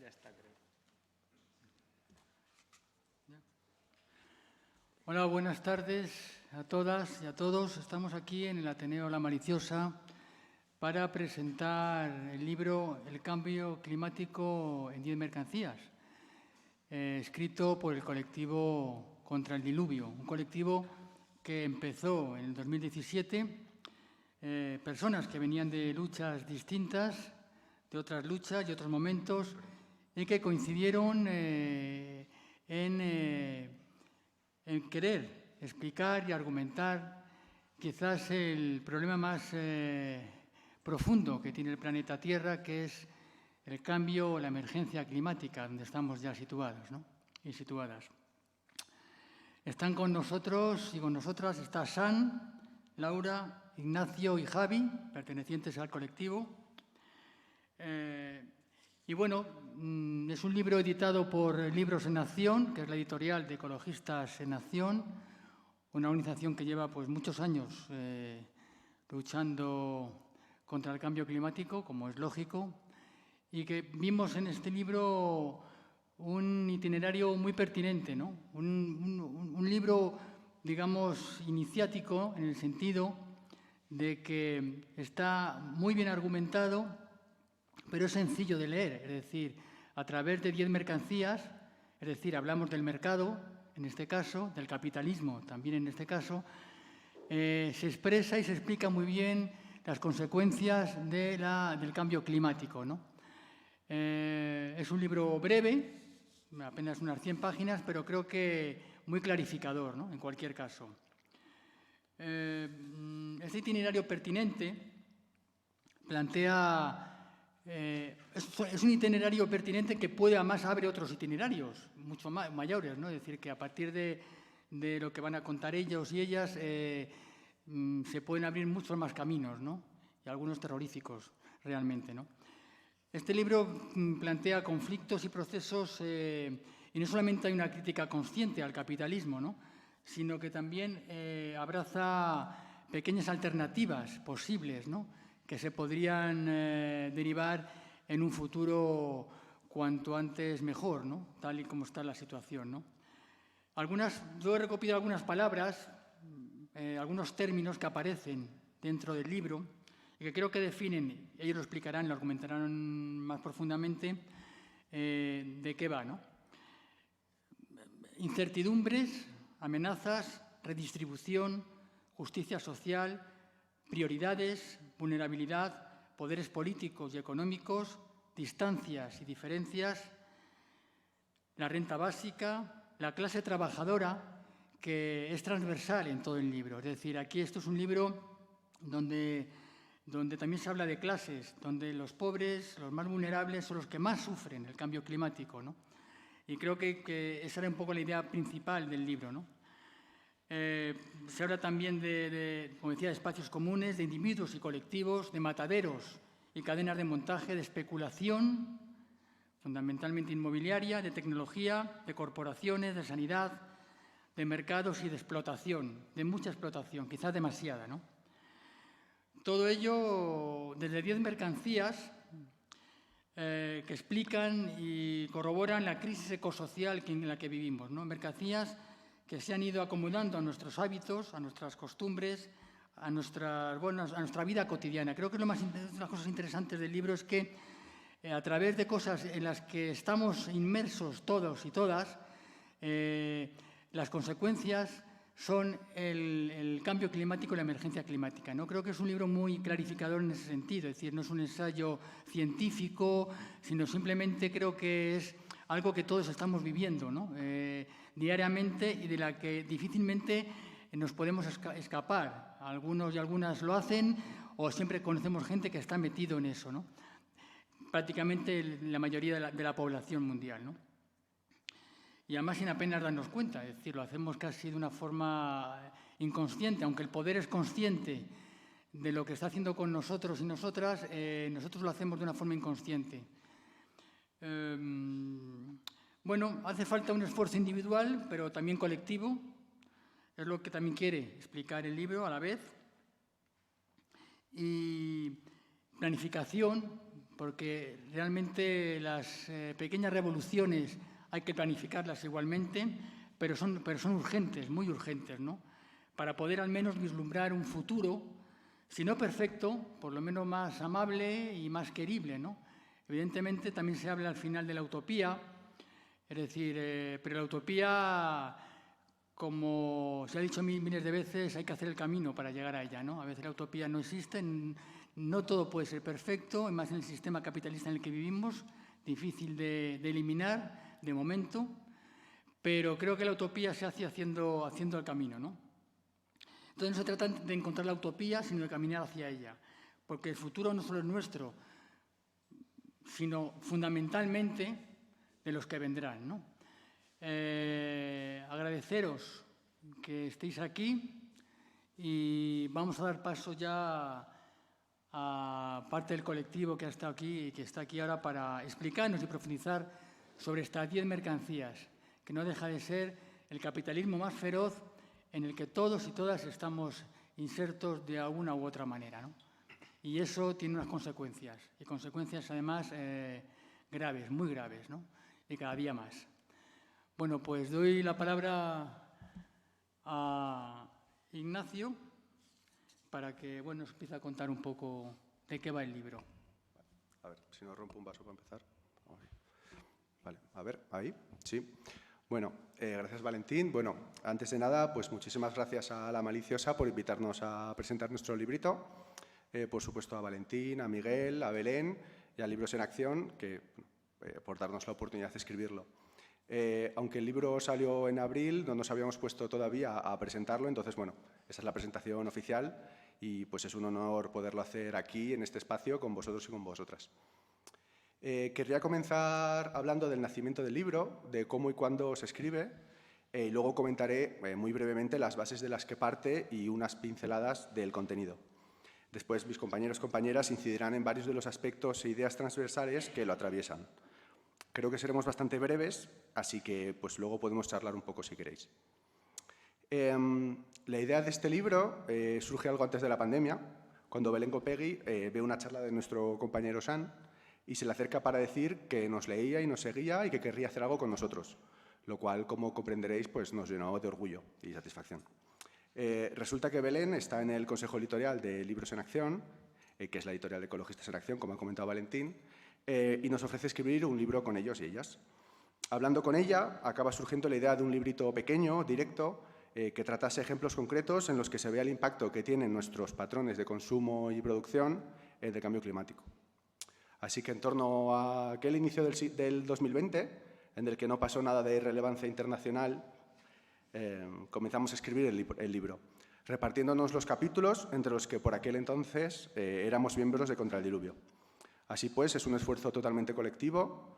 Ya está, creo. Hola, buenas tardes a todas y a todos. Estamos aquí en el Ateneo La Maliciosa para presentar el libro El cambio climático en 10 mercancías, escrito por el colectivo Contra el Diluvio, un colectivo que empezó en el 2017, personas que venían de luchas distintas, de otras luchas y otros momentos, y que coincidieron en querer explicar y argumentar quizás el problema más profundo que tiene el planeta Tierra, que es el cambio o la emergencia climática, donde estamos ya situados, ¿no? Y situadas. Están con nosotros y con nosotras está San, Laura, Ignacio y Javi, pertenecientes al colectivo. Y bueno, es un libro editado por Libros en Acción, que es la editorial de Ecologistas en Acción, una organización que lleva pues, muchos años luchando contra el cambio climático, como es lógico, y que vimos en este libro un itinerario muy pertinente, ¿no? Un libro, digamos, iniciático en el sentido de que está muy bien argumentado, pero es sencillo de leer, es decir, a través de 10 mercancías, es decir, hablamos del mercado, en este caso, del capitalismo, también en este caso, se expresa y se explica muy bien las consecuencias del cambio climático, ¿no? Es un libro breve, apenas unas 100 páginas, pero creo que muy clarificador, ¿no? En cualquier caso. Este itinerario pertinente plantea... es un itinerario pertinente que puede, además, abre otros itinerarios mucho mayores, ¿no? Es decir, que a partir de lo que van a contar ellos y ellas se pueden abrir muchos más caminos, ¿no? Y algunos terroríficos, realmente, ¿no? Este libro plantea conflictos y procesos, y no solamente hay una crítica consciente al capitalismo, ¿no? Sino que también abraza pequeñas alternativas posibles, ¿no? Que se podrían derivar en un futuro cuanto antes mejor, ¿no? Tal y como está la situación, ¿no? Yo he recopilado algunas palabras, algunos términos que aparecen dentro del libro y que creo que definen, ellos lo explicarán, lo argumentarán más profundamente, de qué va, ¿no? Incertidumbres, amenazas, redistribución, justicia social, prioridades, vulnerabilidad, poderes políticos y económicos, distancias y diferencias, la renta básica, la clase trabajadora, que es transversal en todo el libro. Es decir, aquí esto es un libro donde también se habla de clases, donde los pobres, los más vulnerables, son los que más sufren el cambio climático, ¿no? Y creo que esa era un poco la idea principal del libro, ¿no? Se habla también como decía, de espacios comunes, de individuos y colectivos, de mataderos y cadenas de montaje, de especulación, fundamentalmente inmobiliaria, de tecnología, de corporaciones, de sanidad, de mercados y de explotación, de mucha explotación, quizás demasiada, ¿no? Todo ello desde 10 mercancías que explican y corroboran la crisis ecosocial en la que vivimos, ¿no? Mercancías que se han ido acomodando a nuestros hábitos, a nuestras costumbres, a nuestra vida cotidiana. Creo que una de las cosas interesantes del libro es que a través de cosas en las que estamos inmersos todos y todas, las consecuencias son el cambio climático y la emergencia climática, ¿no? Creo que es un libro muy clarificador en ese sentido, es decir, no es un ensayo científico, sino simplemente creo que es algo que todos estamos viviendo, ¿no? Diariamente y de la que difícilmente nos podemos escapar. Algunos y algunas lo hacen o siempre conocemos gente que está metido en eso, ¿no? Prácticamente la mayoría de la población mundial, ¿no? Y además sin apenas darnos cuenta, es decir, lo hacemos casi de una forma inconsciente, aunque el poder es consciente de lo que está haciendo con nosotros y nosotras, nosotros lo hacemos de una forma inconsciente. Bueno, hace falta un esfuerzo individual, pero también colectivo, es lo que también quiere explicar el libro a la vez. Y planificación, porque realmente las pequeñas revoluciones hay que planificarlas igualmente, pero son urgentes, muy urgentes, ¿no? Para poder al menos vislumbrar un futuro, si no perfecto, por lo menos más amable y más querible, ¿no? Evidentemente también se habla al final de la utopía, es decir, pero la utopía, como se ha dicho miles de veces, hay que hacer el camino para llegar a ella, ¿no? A veces la utopía no existe, no todo puede ser perfecto, más en el sistema capitalista en el que vivimos, difícil de eliminar de momento, pero creo que la utopía se hace haciendo el camino, ¿no? Entonces no se trata de encontrar la utopía, sino de caminar hacia ella, porque el futuro no solo es nuestro, sino fundamentalmente de los que vendrán, ¿no? Agradeceros que estéis aquí y vamos a dar paso ya a parte del colectivo que ha estado aquí y que está aquí ahora para explicarnos y profundizar sobre estas 10 mercancías, que no deja de ser el capitalismo más feroz en el que todos y todas estamos insertos de alguna u otra manera, ¿no? Y eso tiene unas consecuencias, y consecuencias además graves, muy graves, ¿no? Y cada día más. Bueno, pues doy la palabra a Ignacio para que, bueno, nos empiece a contar un poco de qué va el libro. A ver, si no rompo un vaso para empezar. Vale, a ver, ahí, sí. Bueno, gracias Valentín. Bueno, antes de nada, pues muchísimas gracias a La Maliciosa por invitarnos a presentar nuestro librito. Por supuesto a Valentín, a Miguel, a Belén y a Libros en Acción, que por darnos la oportunidad de escribirlo. Aunque el libro salió en abril, no nos habíamos puesto todavía a presentarlo, entonces, bueno, esa es la presentación oficial y pues es un honor poderlo hacer aquí, en este espacio, con vosotros y con vosotras. Querría comenzar hablando del nacimiento del libro, de cómo y cuándo se escribe, y luego comentaré muy brevemente las bases de las que parte y unas pinceladas del contenido. Después, mis compañeros y compañeras incidirán en varios de los aspectos e ideas transversales que lo atraviesan. Creo que seremos bastante breves, así que pues, luego podemos charlar un poco si queréis. La idea de este libro surge algo antes de la pandemia, cuando Belén Gopegui ve una charla de nuestro compañero San y se le acerca para decir que nos leía y nos seguía y que querría hacer algo con nosotros, lo cual, como comprenderéis, pues, nos llenó de orgullo y satisfacción. Resulta que Belén está en el Consejo Editorial de Libros en Acción, que es la editorial de Ecologistas en Acción, como ha comentado Valentín, y nos ofrece escribir un libro con ellos y ellas. Hablando con ella, acaba surgiendo la idea de un librito pequeño, directo, que tratase ejemplos concretos en los que se vea el impacto que tienen nuestros patrones de consumo y producción del cambio climático. Así que en torno a aquel inicio del 2020, en el que no pasó nada de relevancia internacional, comenzamos a escribir el libro, repartiéndonos los capítulos entre los que por aquel entonces éramos miembros de Contra el Diluvio. Así pues, es un esfuerzo totalmente colectivo,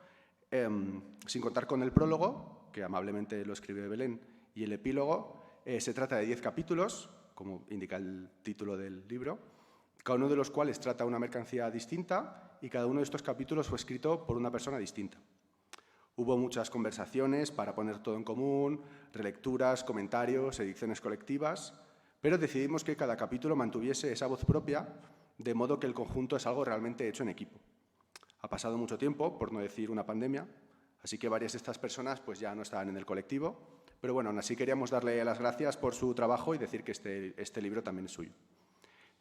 sin contar con el prólogo, que amablemente lo escribe Belén, y el epílogo. Se trata de 10 capítulos, como indica el título del libro, cada uno de los cuales trata una mercancía distinta y cada uno de estos capítulos fue escrito por una persona distinta. Hubo muchas conversaciones para poner todo en común, relecturas, comentarios, ediciones colectivas, pero decidimos que cada capítulo mantuviese esa voz propia, de modo que el conjunto es algo realmente hecho en equipo. Ha pasado mucho tiempo, por no decir una pandemia, así que varias de estas personas pues, ya no estaban en el colectivo, pero bueno, aún así queríamos darle las gracias por su trabajo y decir que este libro también es suyo.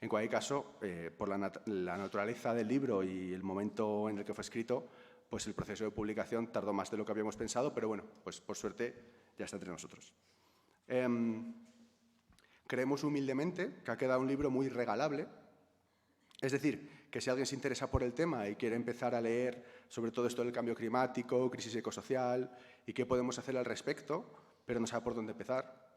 En cualquier caso, por la naturaleza del libro y el momento en el que fue escrito, pues el proceso de publicación tardó más de lo que habíamos pensado, pero bueno, pues por suerte ya está entre nosotros. Creemos humildemente que ha quedado un libro muy regalable, es decir, que si alguien se interesa por el tema y quiere empezar a leer sobre todo esto del cambio climático, crisis ecosocial y qué podemos hacer al respecto, pero no sabe por dónde empezar,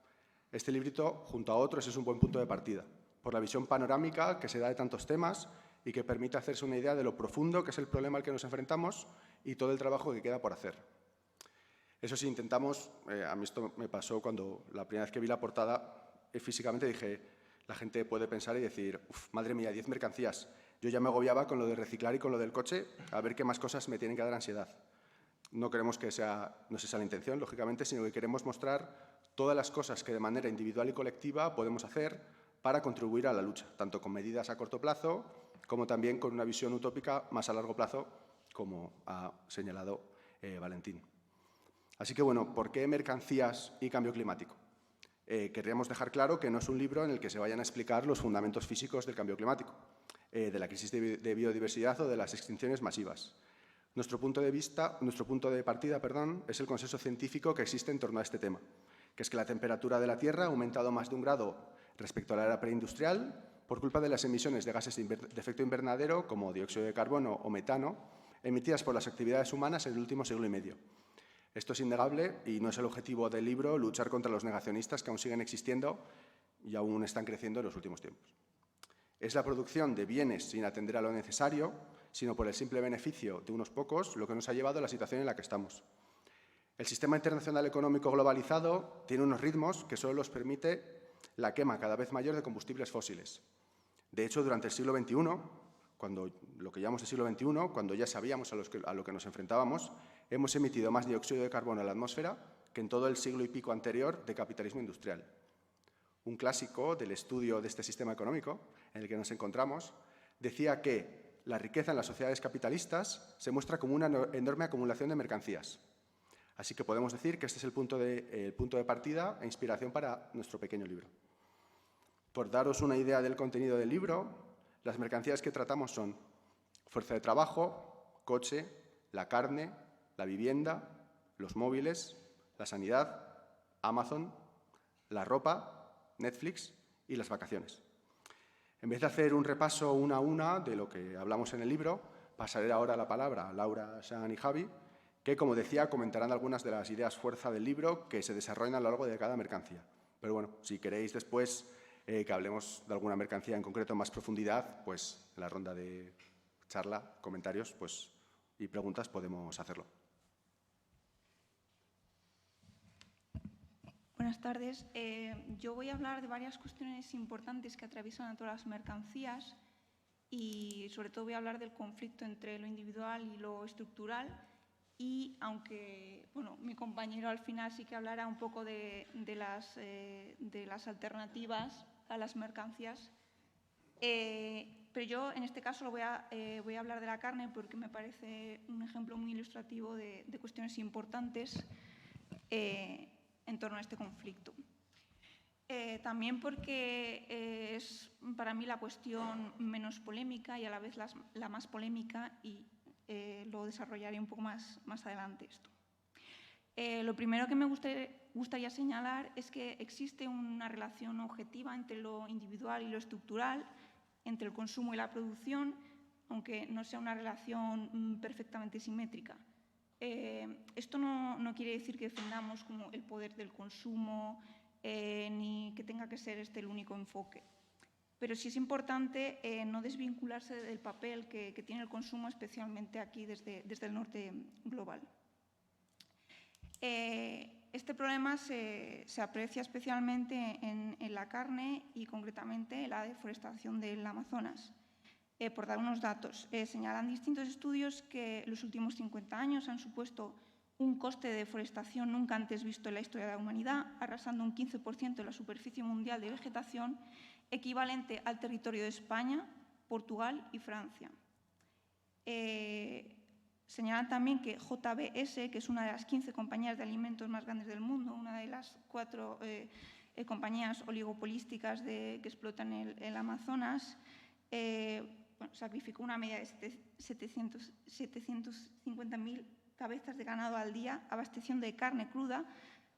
este librito, junto a otros, es un buen punto de partida, por la visión panorámica que se da de tantos temas y que permite hacerse una idea de lo profundo que es el problema al que nos enfrentamos y todo el trabajo que queda por hacer. Eso sí, intentamos, a mí esto me pasó cuando la primera vez que vi la portada, físicamente dije, la gente puede pensar y decir, madre mía, 10 mercancías. Yo ya me agobiaba con lo de reciclar y con lo del coche, a ver qué más cosas me tienen que dar ansiedad. No queremos que no sea la intención, lógicamente, sino que queremos mostrar todas las cosas que de manera individual y colectiva podemos hacer para contribuir a la lucha, tanto con medidas a corto plazo como también con una visión utópica más a largo plazo, como ha señalado Valentín. Así que, bueno, ¿por qué mercancías y cambio climático? Querríamos dejar claro que no es un libro en el que se vayan a explicar los fundamentos físicos del cambio climático, de la crisis de biodiversidad o de las extinciones masivas. Nuestro punto de partida, es el consenso científico que existe en torno a este tema, que es que la temperatura de la Tierra ha aumentado más de 1 grado respecto a la era preindustrial por culpa de las emisiones de gases de efecto invernadero, como dióxido de carbono o metano, emitidas por las actividades humanas en el último siglo y medio. Esto es innegable y no es el objetivo del libro luchar contra los negacionistas que aún siguen existiendo y aún están creciendo en los últimos tiempos. Es la producción de bienes sin atender a lo necesario, sino por el simple beneficio de unos pocos, lo que nos ha llevado a la situación en la que estamos. El sistema internacional económico globalizado tiene unos ritmos que solo los permite la quema cada vez mayor de combustibles fósiles. De hecho, durante el siglo XXI, lo que llamamos el siglo XXI, cuando ya sabíamos a lo que nos enfrentábamos, hemos emitido más dióxido de carbono a la atmósfera que en todo el siglo y pico anterior de capitalismo industrial. Un clásico del estudio de este sistema económico en el que nos encontramos decía que la riqueza en las sociedades capitalistas se muestra como una enorme acumulación de mercancías. Así que podemos decir que este es el punto de partida e inspiración para nuestro pequeño libro. Por daros una idea del contenido del libro, las mercancías que tratamos son fuerza de trabajo, coche, la carne, la vivienda, los móviles, la sanidad, Amazon, la ropa, Netflix y las vacaciones. En vez de hacer un repaso una a una de lo que hablamos en el libro, pasaré ahora la palabra a Laura, Sean y Javi, que, como decía, comentarán algunas de las ideas fuerza del libro que se desarrollan a lo largo de cada mercancía. Pero bueno, si queréis después que hablemos de alguna mercancía en concreto en más profundidad, pues en la ronda de charla, comentarios y preguntas podemos hacerlo. Buenas tardes. Yo voy a hablar de varias cuestiones importantes que atraviesan a todas las mercancías y sobre todo voy a hablar del conflicto entre lo individual y lo estructural y aunque mi compañero al final sí que hablará un poco de las alternativas a las mercancías, pero yo en este caso voy a hablar de la carne porque me parece un ejemplo muy ilustrativo de cuestiones importantes en torno a este conflicto. También porque es para mí la cuestión menos polémica y a la vez la más polémica y lo desarrollaré un poco más adelante esto. Lo primero que me gustaría señalar es que existe una relación objetiva entre lo individual y lo estructural, entre el consumo y la producción, aunque no sea una relación perfectamente simétrica. Esto no quiere decir que defendamos como el poder del consumo ni que tenga que ser este el único enfoque. Pero sí es importante no desvincularse del papel que tiene el consumo, especialmente aquí desde el norte global. Este problema se aprecia especialmente en la carne y concretamente en la deforestación del Amazonas. Por dar unos datos, señalan distintos estudios que los últimos 50 años han supuesto un coste de deforestación nunca antes visto en la historia de la humanidad, arrasando un 15% de la superficie mundial de vegetación, equivalente al territorio de España, Portugal y Francia. Señalan también que JBS, que es una de las 15 compañías de alimentos más grandes del mundo, una de las 4 compañías oligopolísticas que explotan el Amazonas, sacrificó una media de 750.000 cabezas de ganado al día, abasteciendo de carne cruda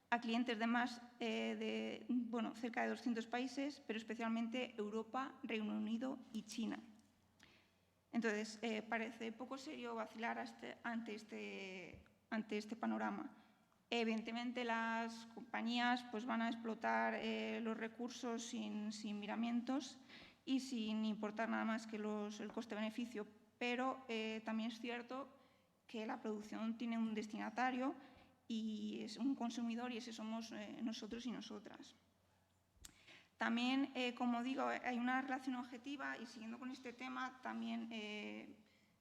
a clientes de cerca de 200 países, pero especialmente Europa, Reino Unido y China. Entonces, parece poco serio vacilar ante este panorama. Evidentemente, las compañías van a explotar los recursos sin miramientos y sin importar nada más que el coste-beneficio, pero también es cierto que la producción tiene un destinatario y es un consumidor y ese somos nosotros y nosotras. También, como digo, hay una relación objetiva y siguiendo con este tema también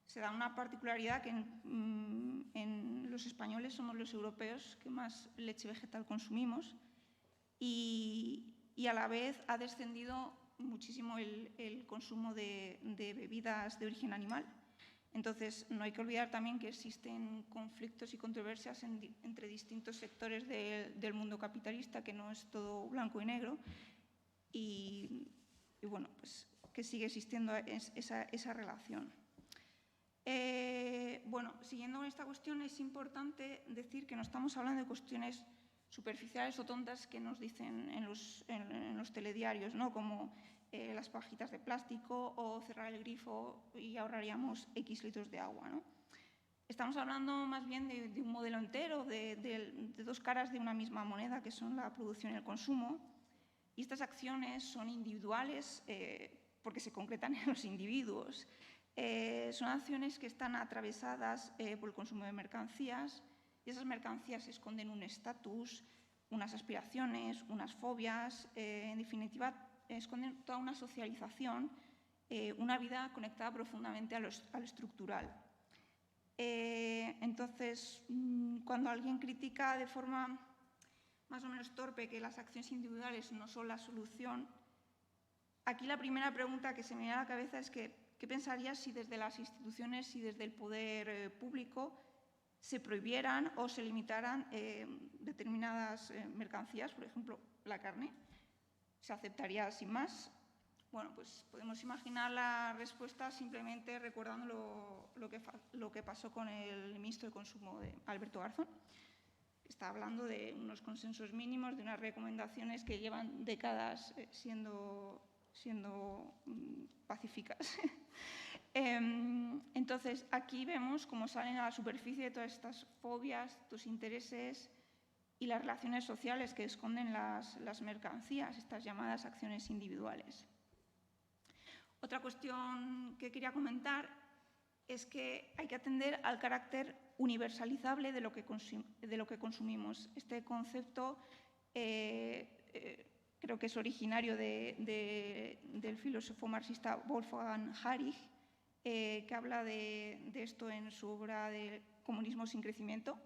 se da una particularidad que en los españoles somos los europeos que más leche vegetal consumimos y a la vez ha descendido muchísimo el consumo de bebidas de origen animal. Entonces, no hay que olvidar también que existen conflictos y controversias entre distintos sectores del mundo capitalista, que no es todo blanco y negro, y bueno, pues que sigue existiendo esa relación. Bueno, siguiendo con esta cuestión, es importante decir que no estamos hablando de cuestiones superficiales o tontas que nos dicen en los telediarios, ¿no? Como las pajitas de plástico o cerrar el grifo y ahorraríamos X litros de agua, ¿no? Estamos hablando más bien de un modelo entero, de dos caras de una misma moneda, que son la producción y el consumo. Y estas acciones son individuales porque se concretan en los individuos. Son acciones que están atravesadas por el consumo de mercancías, y esas mercancías esconden un estatus, unas aspiraciones, unas fobias, en definitiva, esconden toda una socialización, una vida conectada profundamente a lo estructural. Entonces, cuando alguien critica de forma más o menos torpe que las acciones individuales no son la solución, aquí la primera pregunta que se me viene a la cabeza es que ¿qué pensarías si desde las instituciones y desde el poder público se prohibieran o se limitaran determinadas mercancías, por ejemplo, la carne? ¿Se aceptaría sin más? Bueno, pues podemos imaginar la respuesta simplemente recordando lo que pasó con el ministro de Consumo, Alberto Garzón. Está hablando de unos consensos mínimos, de unas recomendaciones que llevan décadas siendo pacíficas. Entonces, aquí vemos cómo salen a la superficie todas estas fobias, tus intereses y las relaciones sociales que esconden las mercancías, estas llamadas acciones individuales. Otra cuestión que quería comentar es que hay que atender al carácter universalizable de lo que consumimos. Este concepto creo que es originario del filósofo marxista Wolfgang Hartig, que habla de esto en su obra de Comunismo sin crecimiento,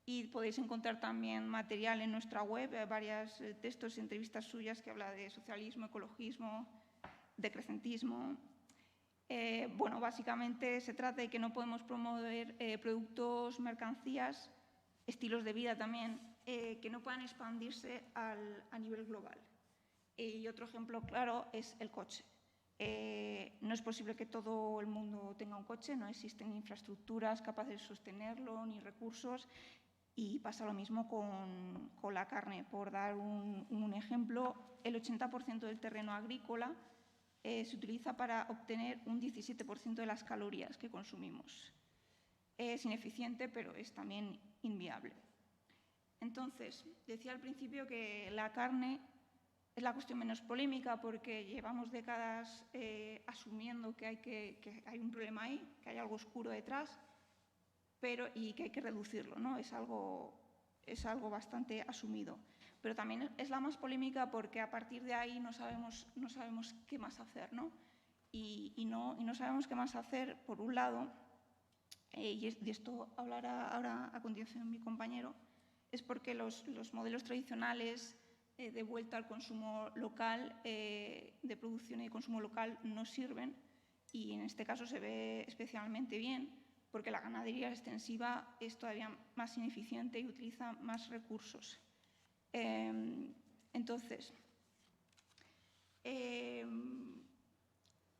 y podéis encontrar también material en nuestra web, varios textos y entrevistas suyas que habla de socialismo, ecologismo, decrecentismo. Bueno, básicamente se trata de que no podemos promover productos, mercancías, estilos de vida también, que no puedan expandirse a nivel global. Y otro ejemplo claro es el coche. No es posible que todo el mundo tenga un coche, no existen infraestructuras capaces de sostenerlo, ni recursos, y pasa lo mismo con la carne. Por dar un ejemplo, el 80% del terreno agrícola se utiliza para obtener un 17% de las calorías que consumimos. Es ineficiente, pero es también inviable. Entonces, decía al principio que la carne es la cuestión menos polémica porque llevamos décadas asumiendo que hay un problema ahí, que hay algo oscuro detrás, y que hay que reducirlo, ¿no? Es algo bastante asumido. Pero también es la más polémica porque a partir de ahí no sabemos qué más hacer, ¿no? Y no sabemos qué más hacer, por un lado, y de esto hablará ahora a continuación mi compañero, es porque los modelos tradicionales de vuelta al consumo local, de producción y de consumo local, no sirven, y en este caso se ve especialmente bien porque la ganadería extensiva es todavía más ineficiente y utiliza más recursos. Entonces,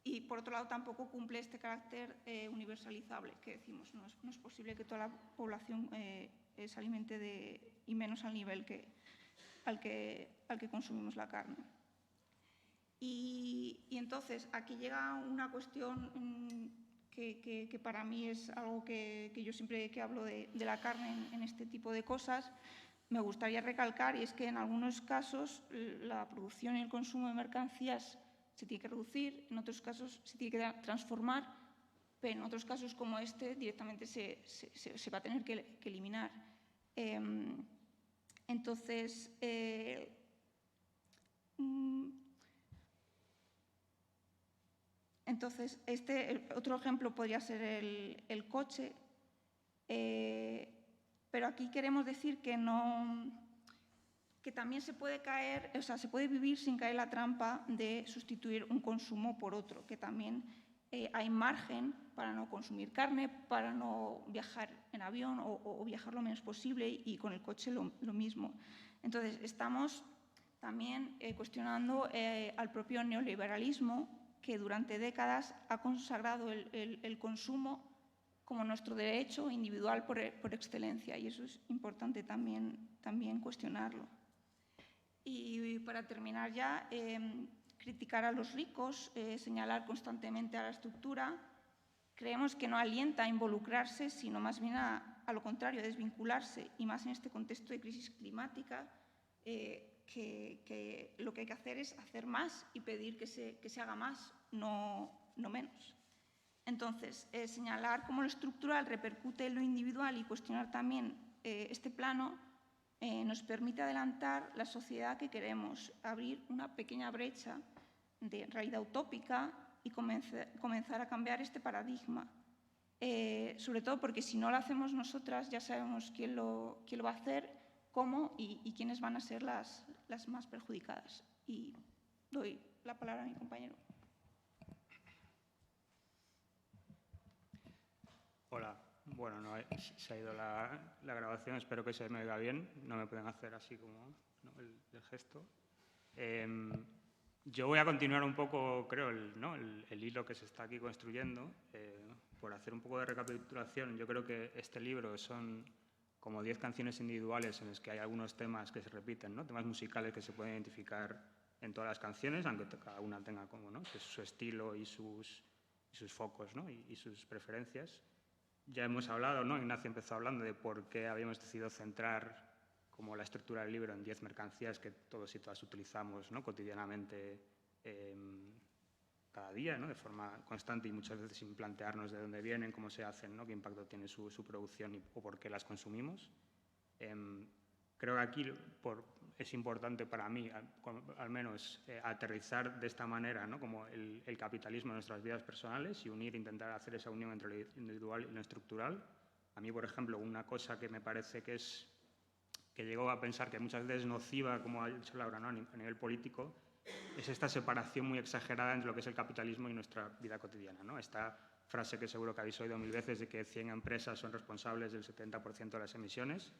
y por otro lado tampoco cumple este carácter universalizable que decimos, no es posible que toda la población se alimente y menos al nivel al que consumimos la carne. Y entonces aquí llega una cuestión que para mí es algo que yo siempre que hablo de la carne en este tipo de cosas me gustaría recalcar, y es que en algunos casos la producción y el consumo de mercancías se tiene que reducir, en otros casos se tiene que transformar, pero en otros casos como este directamente se va a tener que eliminar. Entonces, otro ejemplo podría ser el coche, pero aquí queremos decir que no que también se puede caer, o sea, se puede vivir sin caer en la trampa de sustituir un consumo por otro, que también hay margen para no consumir carne, para no viajar en avión o viajar lo menos posible, y con el coche lo mismo. Entonces, estamos también cuestionando al propio neoliberalismo, que durante décadas ha consagrado el consumo como nuestro derecho individual por excelencia, y eso es importante también cuestionarlo. Y para terminar ya, criticar a los ricos, señalar constantemente a la estructura, creemos que no alienta a involucrarse, sino más bien a lo contrario, a desvincularse, y más en este contexto de crisis climática, que lo que hay que hacer es hacer más y pedir que se haga más, no menos. Entonces, señalar cómo lo estructural repercute en lo individual y cuestionar también este plano nos permite adelantar la sociedad que queremos, abrir una pequeña brecha de realidad utópica y comenzar a cambiar este paradigma. Sobre todo porque si no lo hacemos nosotras, ya sabemos quién lo va a hacer, cómo y quiénes van a ser las más perjudicadas. Y doy la palabra a mi compañero. Hola. Bueno, no, se ha ido la grabación, espero que se me oiga bien. No me pueden hacer así como, ¿no?, el gesto. Yo voy a continuar un poco, creo, el hilo que se está aquí construyendo. Por hacer un poco de recapitulación, yo creo que este libro son como 10 canciones individuales en las que hay algunos temas que se repiten, ¿no?, temas musicales que se pueden identificar en todas las canciones, aunque cada una tenga como, ¿no?, su estilo y sus focos, ¿no?, y sus preferencias. Ya hemos hablado, ¿no?, Ignacio empezó hablando de por qué habíamos decidido centrar como la estructura del libro en 10 mercancías que todos y todas utilizamos, ¿no?, cotidianamente, cada día, ¿no?, de forma constante y muchas veces sin plantearnos de dónde vienen, cómo se hacen, ¿no?, qué impacto tiene su producción o por qué las consumimos. Creo que aquí es importante para mí, al menos, aterrizar de esta manera, ¿no?, como el capitalismo en nuestras vidas personales y intentar hacer esa unión entre lo individual y lo estructural. A mí, por ejemplo, una cosa que me parece que llego a pensar que muchas veces es nociva, como ha dicho Laura, ¿no?, a nivel político, es esta separación muy exagerada entre lo que es el capitalismo y nuestra vida cotidiana, ¿no? Esta frase que seguro que habéis oído 1000 veces de que 100 empresas son responsables del 70% de las emisiones.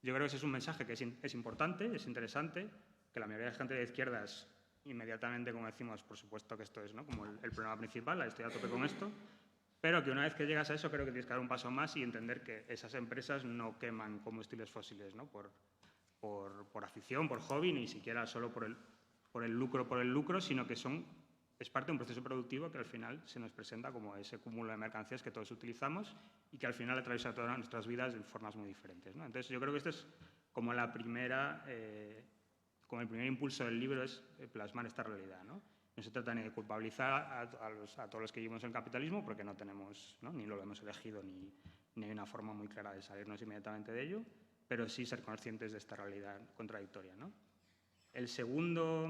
Yo creo que ese es un mensaje que es importante, es interesante, que la mayoría de gente de izquierdas inmediatamente, como decimos, por supuesto que esto es, ¿no?, como el problema principal, estoy a tope con esto, pero que una vez que llegas a eso creo que tienes que dar un paso más y entender que esas empresas no queman combustibles fósiles, ¿no?, por afición, por hobby, ni siquiera solo por el lucro, sino que es parte de un proceso productivo que al final se nos presenta como ese cúmulo de mercancías que todos utilizamos y que al final atraviesa todas nuestras vidas de formas muy diferentes, ¿no? Entonces yo creo que esto es como el primer impulso del libro, es plasmar esta realidad, ¿no? No se trata ni de culpabilizar a todos los que vivimos en el capitalismo, porque no tenemos, ¿no?, ni lo hemos elegido, ni hay una forma muy clara de salirnos inmediatamente de ello, pero sí ser conscientes de esta realidad contradictoria, ¿no? El segundo,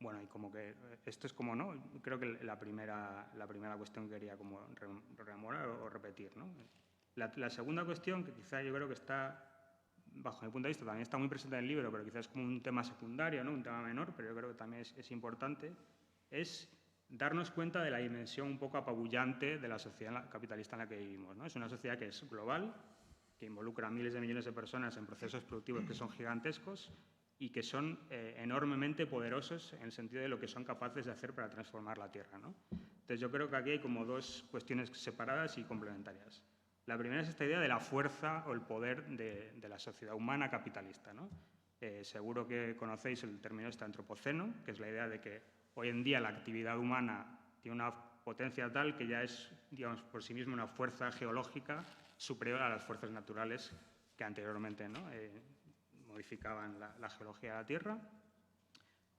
bueno, y como que esto es como, ¿no?, creo que la primera cuestión que quería como rememorar o repetir, ¿no? La segunda cuestión, que quizá yo creo que está, bajo mi punto de vista, también está muy presente en el libro, pero quizás es como un tema secundario, ¿no?, un tema menor, pero yo creo que también es importante, es darnos cuenta de la dimensión un poco apabullante de la sociedad capitalista en la que vivimos, ¿no? Es una sociedad que es global, que involucra a miles de millones de personas en procesos productivos que son gigantescos y que son enormemente poderosos en el sentido de lo que son capaces de hacer para transformar la Tierra, ¿no? Entonces yo creo que aquí hay como dos cuestiones separadas y complementarias. La primera es esta idea de la fuerza o el poder de la sociedad humana capitalista, ¿no? Seguro que conocéis el término antropoceno, que es la idea de que hoy en día la actividad humana tiene una potencia tal que ya es, digamos, por sí misma una fuerza geológica superior a las fuerzas naturales que anteriormente, ¿no?, modificaban la geología de la Tierra.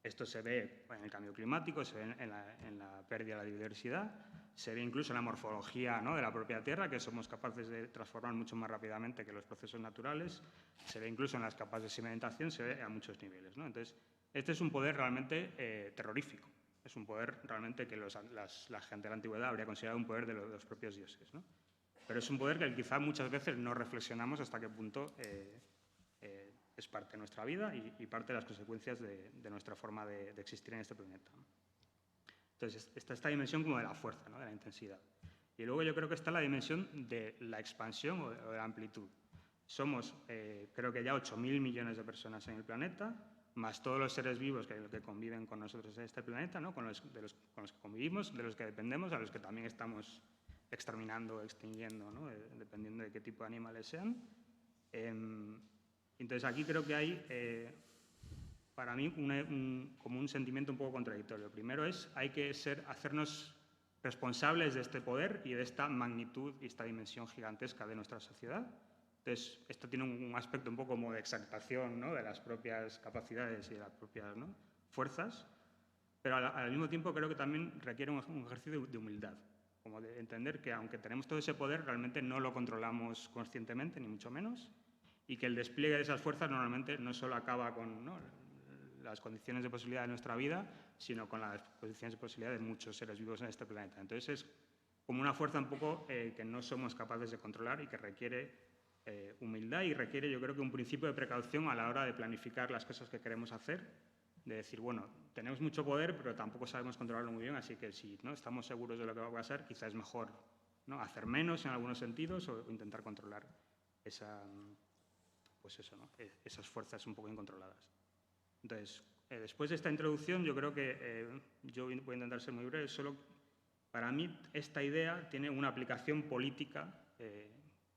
Esto se ve en el cambio climático, se ve en la pérdida de la biodiversidad, se ve incluso en la morfología, ¿no?, de la propia Tierra, que somos capaces de transformar mucho más rápidamente que los procesos naturales, se ve incluso en las capas de sedimentación, se ve a muchos niveles, ¿no? Entonces, este es un poder realmente terrorífico, es un poder realmente que la gente de la antigüedad habría considerado un poder de los propios dioses, ¿no? pero es un poder que quizá muchas veces no reflexionamos hasta qué punto es parte de nuestra vida y parte de las consecuencias de nuestra forma de existir en este planeta. Entonces, está esta dimensión como de la fuerza, ¿no? De la intensidad. Y luego yo creo que está la dimensión de la expansión o de la amplitud. Somos, creo que ya 8.000 millones de personas en el planeta, más todos los seres vivos que conviven con nosotros en este planeta, ¿no? con los que convivimos, de los que dependemos, a los que también estamos exterminando o extinguiendo, ¿no? Dependiendo de qué tipo de animales sean. Entonces, aquí creo que hay, para mí, como un sentimiento un poco contradictorio. Primero hay que hacernos responsables de este poder y de esta magnitud y esta dimensión gigantesca de nuestra sociedad. Entonces, esto tiene un aspecto un poco como de exaltación, ¿no? De las propias capacidades y de las propias, ¿no? fuerzas, pero al mismo tiempo creo que también requiere un ejercicio de humildad, como de entender que aunque tenemos todo ese poder, realmente no lo controlamos conscientemente, ni mucho menos, y que el despliegue de esas fuerzas normalmente no solo acaba con, ¿no? las condiciones de posibilidad de nuestra vida, sino con las condiciones de posibilidad de muchos seres vivos en este planeta. Entonces, es como una fuerza un poco que no somos capaces de controlar y que requiere humildad y requiere, yo creo que un principio de precaución a la hora de planificar las cosas que queremos hacer, de decir, bueno, tenemos mucho poder, pero tampoco sabemos controlarlo muy bien, así que si no estamos seguros de lo que va a pasar, quizás es mejor, ¿no? hacer menos en algunos sentidos o intentar controlar pues eso, ¿no? esas fuerzas un poco incontroladas. Entonces, después de esta introducción, yo creo que yo voy a intentar ser muy breve, solo para mí esta idea tiene una aplicación política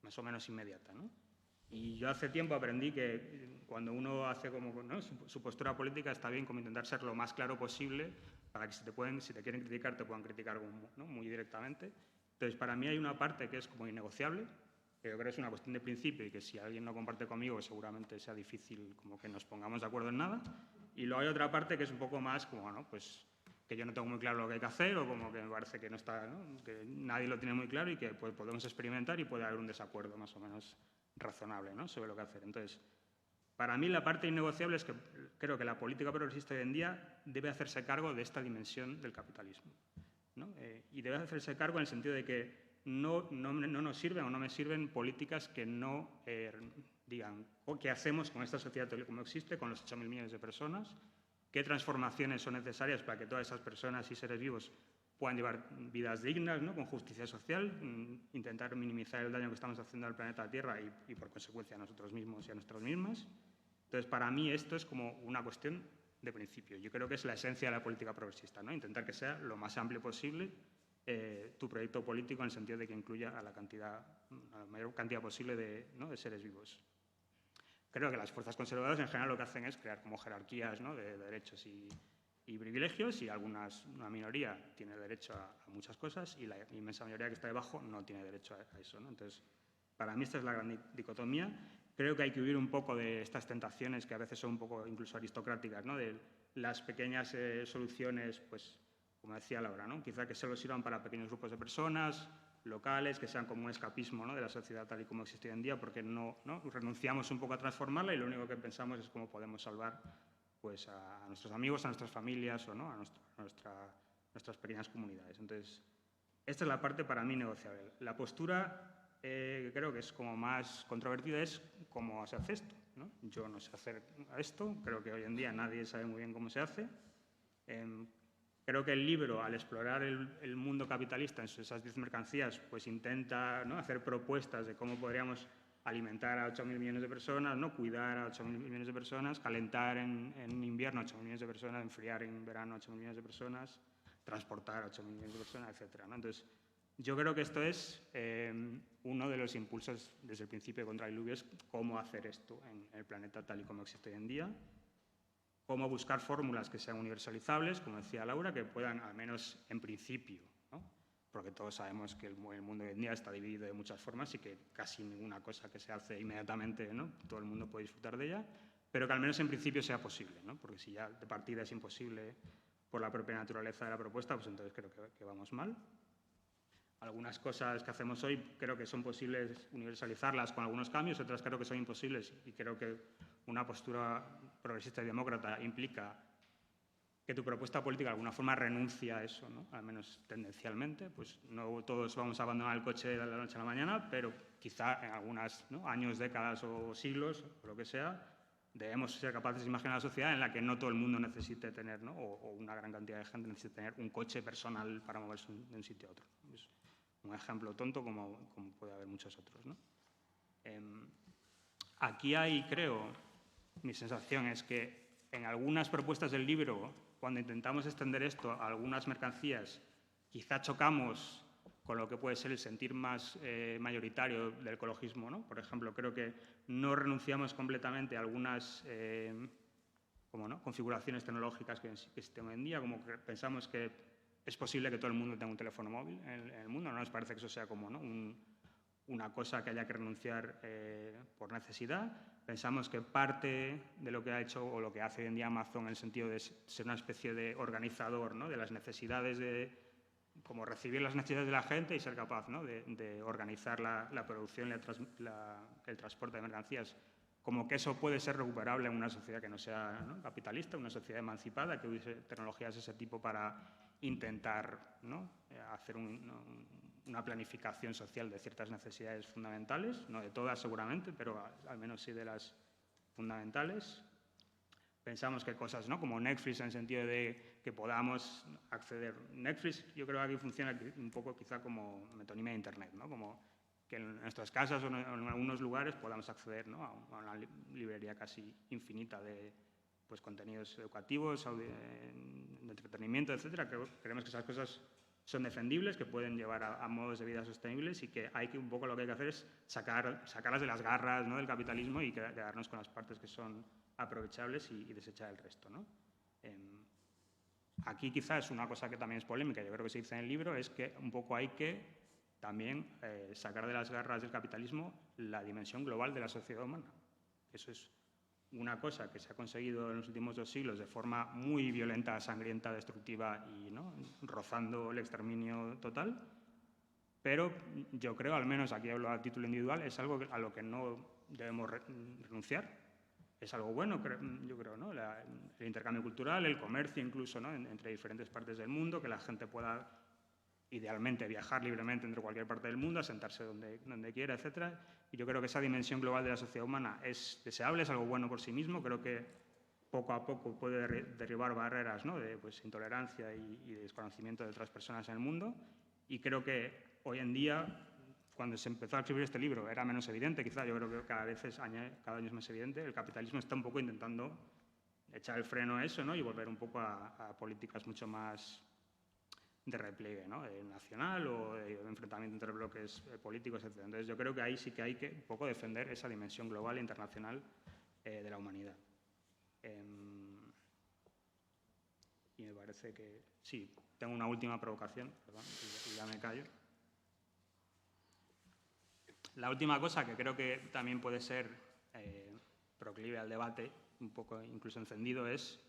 más o menos inmediata, ¿no? Y yo hace tiempo aprendí que cuando uno hace como, ¿no? su postura política está bien como intentar ser lo más claro posible para que si te quieren criticar, te puedan criticar, ¿no? muy directamente. Entonces, para mí hay una parte que es como innegociable, que yo creo que es una cuestión de principio y que si alguien no comparte conmigo seguramente sea difícil como que nos pongamos de acuerdo en nada. Y luego hay otra parte que es un poco más como, ¿no? pues que yo no tengo muy claro lo que hay que hacer o como que me parece que no está, ¿no? que nadie lo tiene muy claro y que pues, podemos experimentar y puede haber un desacuerdo más o menos razonable, ¿no? sobre lo que hacer. Entonces, para mí la parte innegociable es que creo que la política progresista hoy en día debe hacerse cargo de esta dimensión del capitalismo, ¿no? Y debe hacerse cargo en el sentido de que no nos sirven o no me sirven políticas que no digan qué hacemos con esta sociedad tal y como existe, con los 8.000 millones de personas, qué transformaciones son necesarias para que todas esas personas y seres vivos puedan llevar vidas dignas, ¿no? con justicia social, intentar minimizar el daño que estamos haciendo al planeta Tierra y por consecuencia a nosotros mismos y a nosotras mismas. Entonces, para mí esto es como una cuestión de principio. Yo creo que es la esencia de la política progresista, ¿no? Intentar que sea lo más amplio posible tu proyecto político en el sentido de que incluya a la mayor cantidad posible ¿no? de seres vivos. Creo que las fuerzas conservadoras en general lo que hacen es crear como jerarquías, ¿no? de derechos y privilegios y una minoría tiene derecho a muchas cosas y la inmensa mayoría que está debajo no tiene derecho a eso, ¿no? Entonces, para mí esta es la gran dicotomía. Creo que hay que huir un poco de estas tentaciones que a veces son un poco incluso aristocráticas, ¿no? de las pequeñas soluciones, pues, como decía Laura, ¿no? quizá que solo sirvan para pequeños grupos de personas, locales, que sean como un escapismo, ¿no? de la sociedad tal y como existe hoy en día, porque no renunciamos un poco a transformarla y lo único que pensamos es cómo podemos salvar pues, a nuestros amigos, a nuestras familias o ¿no? a nuestras pequeñas comunidades. Entonces, esta es la parte para mí negociable. La postura que creo que es como más controvertida es cómo se hace esto, ¿no? Yo no sé hacer esto, creo que hoy en día nadie sabe muy bien cómo se hace. Creo que el libro, al explorar el mundo capitalista en esas 10 mercancías, pues intenta, ¿no? hacer propuestas de cómo podríamos alimentar a 8.000 millones de personas, ¿no? cuidar a 8.000 millones de personas, calentar en invierno a 8.000 millones de personas, enfriar en verano a 8.000 millones de personas, transportar a 8.000 millones de personas, etc. ¿no? Entonces, yo creo que esto es uno de los impulsos desde el principio contra el diluvio, es cómo hacer esto en el planeta tal y como existe hoy en día, cómo buscar fórmulas que sean universalizables, como decía Laura, que puedan, al menos en principio, ¿no? porque todos sabemos que el mundo hoy en día está dividido de muchas formas y que casi ninguna cosa que se hace inmediatamente, ¿no? todo el mundo puede disfrutar de ella, pero que al menos en principio sea posible, ¿no? porque si ya de partida es imposible por la propia naturaleza de la propuesta, pues entonces creo que vamos mal. Algunas cosas que hacemos hoy creo que son posibles universalizarlas con algunos cambios, otras creo que son imposibles y creo que una postura progresista y demócrata implica que tu propuesta política de alguna forma renuncia a eso, ¿no? Al menos tendencialmente, pues no todos vamos a abandonar el coche de la noche a la mañana, pero quizá en algunos, ¿no?, años, décadas o siglos, o lo que sea, debemos ser capaces de imaginar una sociedad en la que no todo el mundo necesite tener, ¿no?, o una gran cantidad de gente necesite tener un coche personal para moverse de un sitio a otro. Es un ejemplo tonto como puede haber muchos otros, ¿no? Aquí hay, creo, mi sensación es que en algunas propuestas del libro, cuando intentamos extender esto a algunas mercancías, quizá chocamos con lo que puede ser el sentir más mayoritario del ecologismo, ¿no? Por ejemplo, creo que no renunciamos completamente a algunas configuraciones tecnológicas que existen hoy en día, como que pensamos que es posible que todo el mundo tenga un teléfono móvil en el mundo. No nos parece que eso sea como, ¿no?, una cosa que haya que renunciar por necesidad. Pensamos que parte de lo que ha hecho o lo que hace hoy en día Amazon en el sentido de ser una especie de organizador, ¿no?, de las necesidades, como recibir las necesidades de la gente y ser capaz, ¿no?, de organizar la producción y el transporte de mercancías, como que eso puede ser recuperable en una sociedad que no sea, ¿no?, capitalista, una sociedad emancipada que use tecnologías de ese tipo para intentar, ¿no?, hacer una planificación social de ciertas necesidades fundamentales, no de todas seguramente, pero al menos sí de las fundamentales. Pensamos que cosas, ¿no?, como Netflix, en el sentido de que podamos acceder. Netflix yo creo que aquí funciona un poco quizá como metonimia de Internet, ¿no?, como que en nuestras casas o en algunos lugares podamos acceder, ¿no?, a una librería casi infinita de pues, contenidos educativos, de entretenimiento, etcétera. Creemos que esas cosas son defendibles, que pueden llevar a modos de vida sostenibles y que un poco lo que hay que hacer es sacarlas de las garras, ¿no?, del capitalismo y quedarnos con las partes que son aprovechables y desechar el resto, ¿no? Aquí quizás es una cosa que también es polémica, yo creo que se dice en el libro, es que un poco hay que también sacar de las garras del capitalismo la dimensión global de la sociedad humana. Eso es una cosa que se ha conseguido en los últimos 2 siglos de forma muy violenta, sangrienta, destructiva y, ¿no?, rozando el exterminio total. Pero yo creo, al menos aquí hablo a título individual, es algo a lo que no debemos renunciar. Es algo bueno, yo creo, ¿no?, el intercambio cultural, el comercio incluso, ¿no?, entre diferentes partes del mundo, que la gente pueda idealmente viajar libremente entre cualquier parte del mundo, asentarse donde quiera, etc. Y yo creo que esa dimensión global de la sociedad humana es deseable, es algo bueno por sí mismo. Creo que poco a poco puede derribar barreras, ¿no?, de pues, intolerancia y de desconocimiento de otras personas en el mundo. Y creo que hoy en día, cuando se empezó a escribir este libro, era menos evidente, quizá. Yo creo que cada año es más evidente. El capitalismo está un poco intentando echar el freno a eso, ¿no?, y volver un poco a políticas mucho más de repliegue, ¿no?, nacional o de enfrentamiento entre bloques políticos, etc. Entonces yo creo que ahí sí que hay que un poco defender esa dimensión global e internacional de la humanidad. Y me parece que sí, tengo una última provocación, perdón, y ya me callo. La última cosa que creo que también puede ser proclive al debate, un poco incluso encendido, es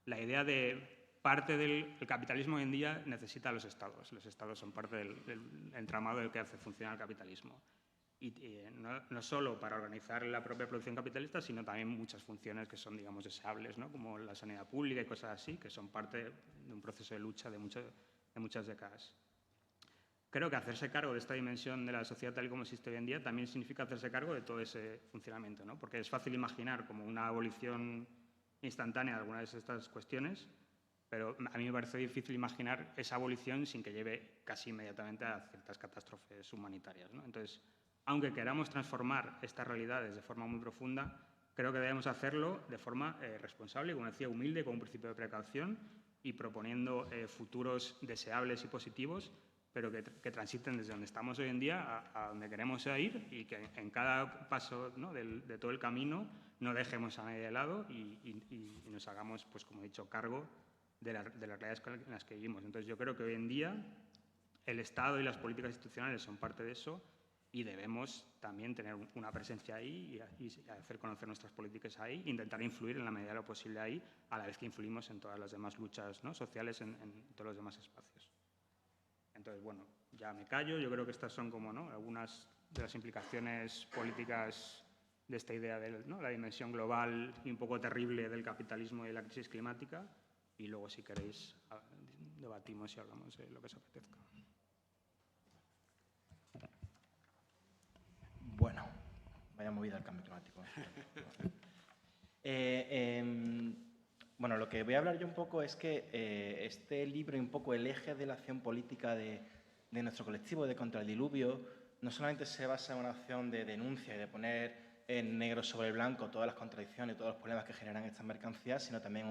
la idea de parte del capitalismo hoy en día necesita a los estados. Los estados son parte del entramado del que hace funcionar el capitalismo. Y no solo para organizar la propia producción capitalista, sino también muchas funciones que son, digamos, deseables, ¿no?, como la sanidad pública y cosas así, que son parte de un proceso de lucha de muchas décadas. Creo que hacerse cargo de esta dimensión de la sociedad tal y como existe hoy en día también significa hacerse cargo de todo ese funcionamiento, ¿no?, porque es fácil imaginar como una abolición instantánea de algunas de estas cuestiones, pero a mí me parece difícil imaginar esa abolición sin que lleve casi inmediatamente a ciertas catástrofes humanitarias, ¿no? Entonces, aunque queramos transformar estas realidades de forma muy profunda, creo que debemos hacerlo de forma responsable, como decía, humilde, con un principio de precaución y proponiendo futuros deseables y positivos, pero que transiten desde donde estamos hoy en día a donde queremos ir y que en cada paso, ¿no?, de todo el camino no dejemos a nadie de lado y nos hagamos, pues como he dicho, cargo de las realidades en las que vivimos. Entonces yo creo que hoy en día el Estado y las políticas institucionales son parte de eso y debemos también tener una presencia ahí y hacer conocer nuestras políticas ahí, intentar influir en la medida de lo posible ahí, a la vez que influimos en todas las demás luchas, ¿no?, sociales en todos los demás espacios. Entonces, bueno, ya me callo. Yo creo que estas son como, ¿no?, algunas de las implicaciones políticas de esta idea de, ¿no?, la dimensión global y un poco terrible del capitalismo y de la crisis climática. y luego, si queréis, debatimos y hablamos de lo que os apetezca. Bueno, vaya movida el cambio climático. Bueno, lo que voy a hablar yo un poco es que este libro y un poco el eje de la acción política de nuestro colectivo de Contra el Diluvio no solamente se basa en una acción de denuncia y de poner en negro sobre blanco todas las contradicciones y todos los problemas que generan estas mercancías, sino también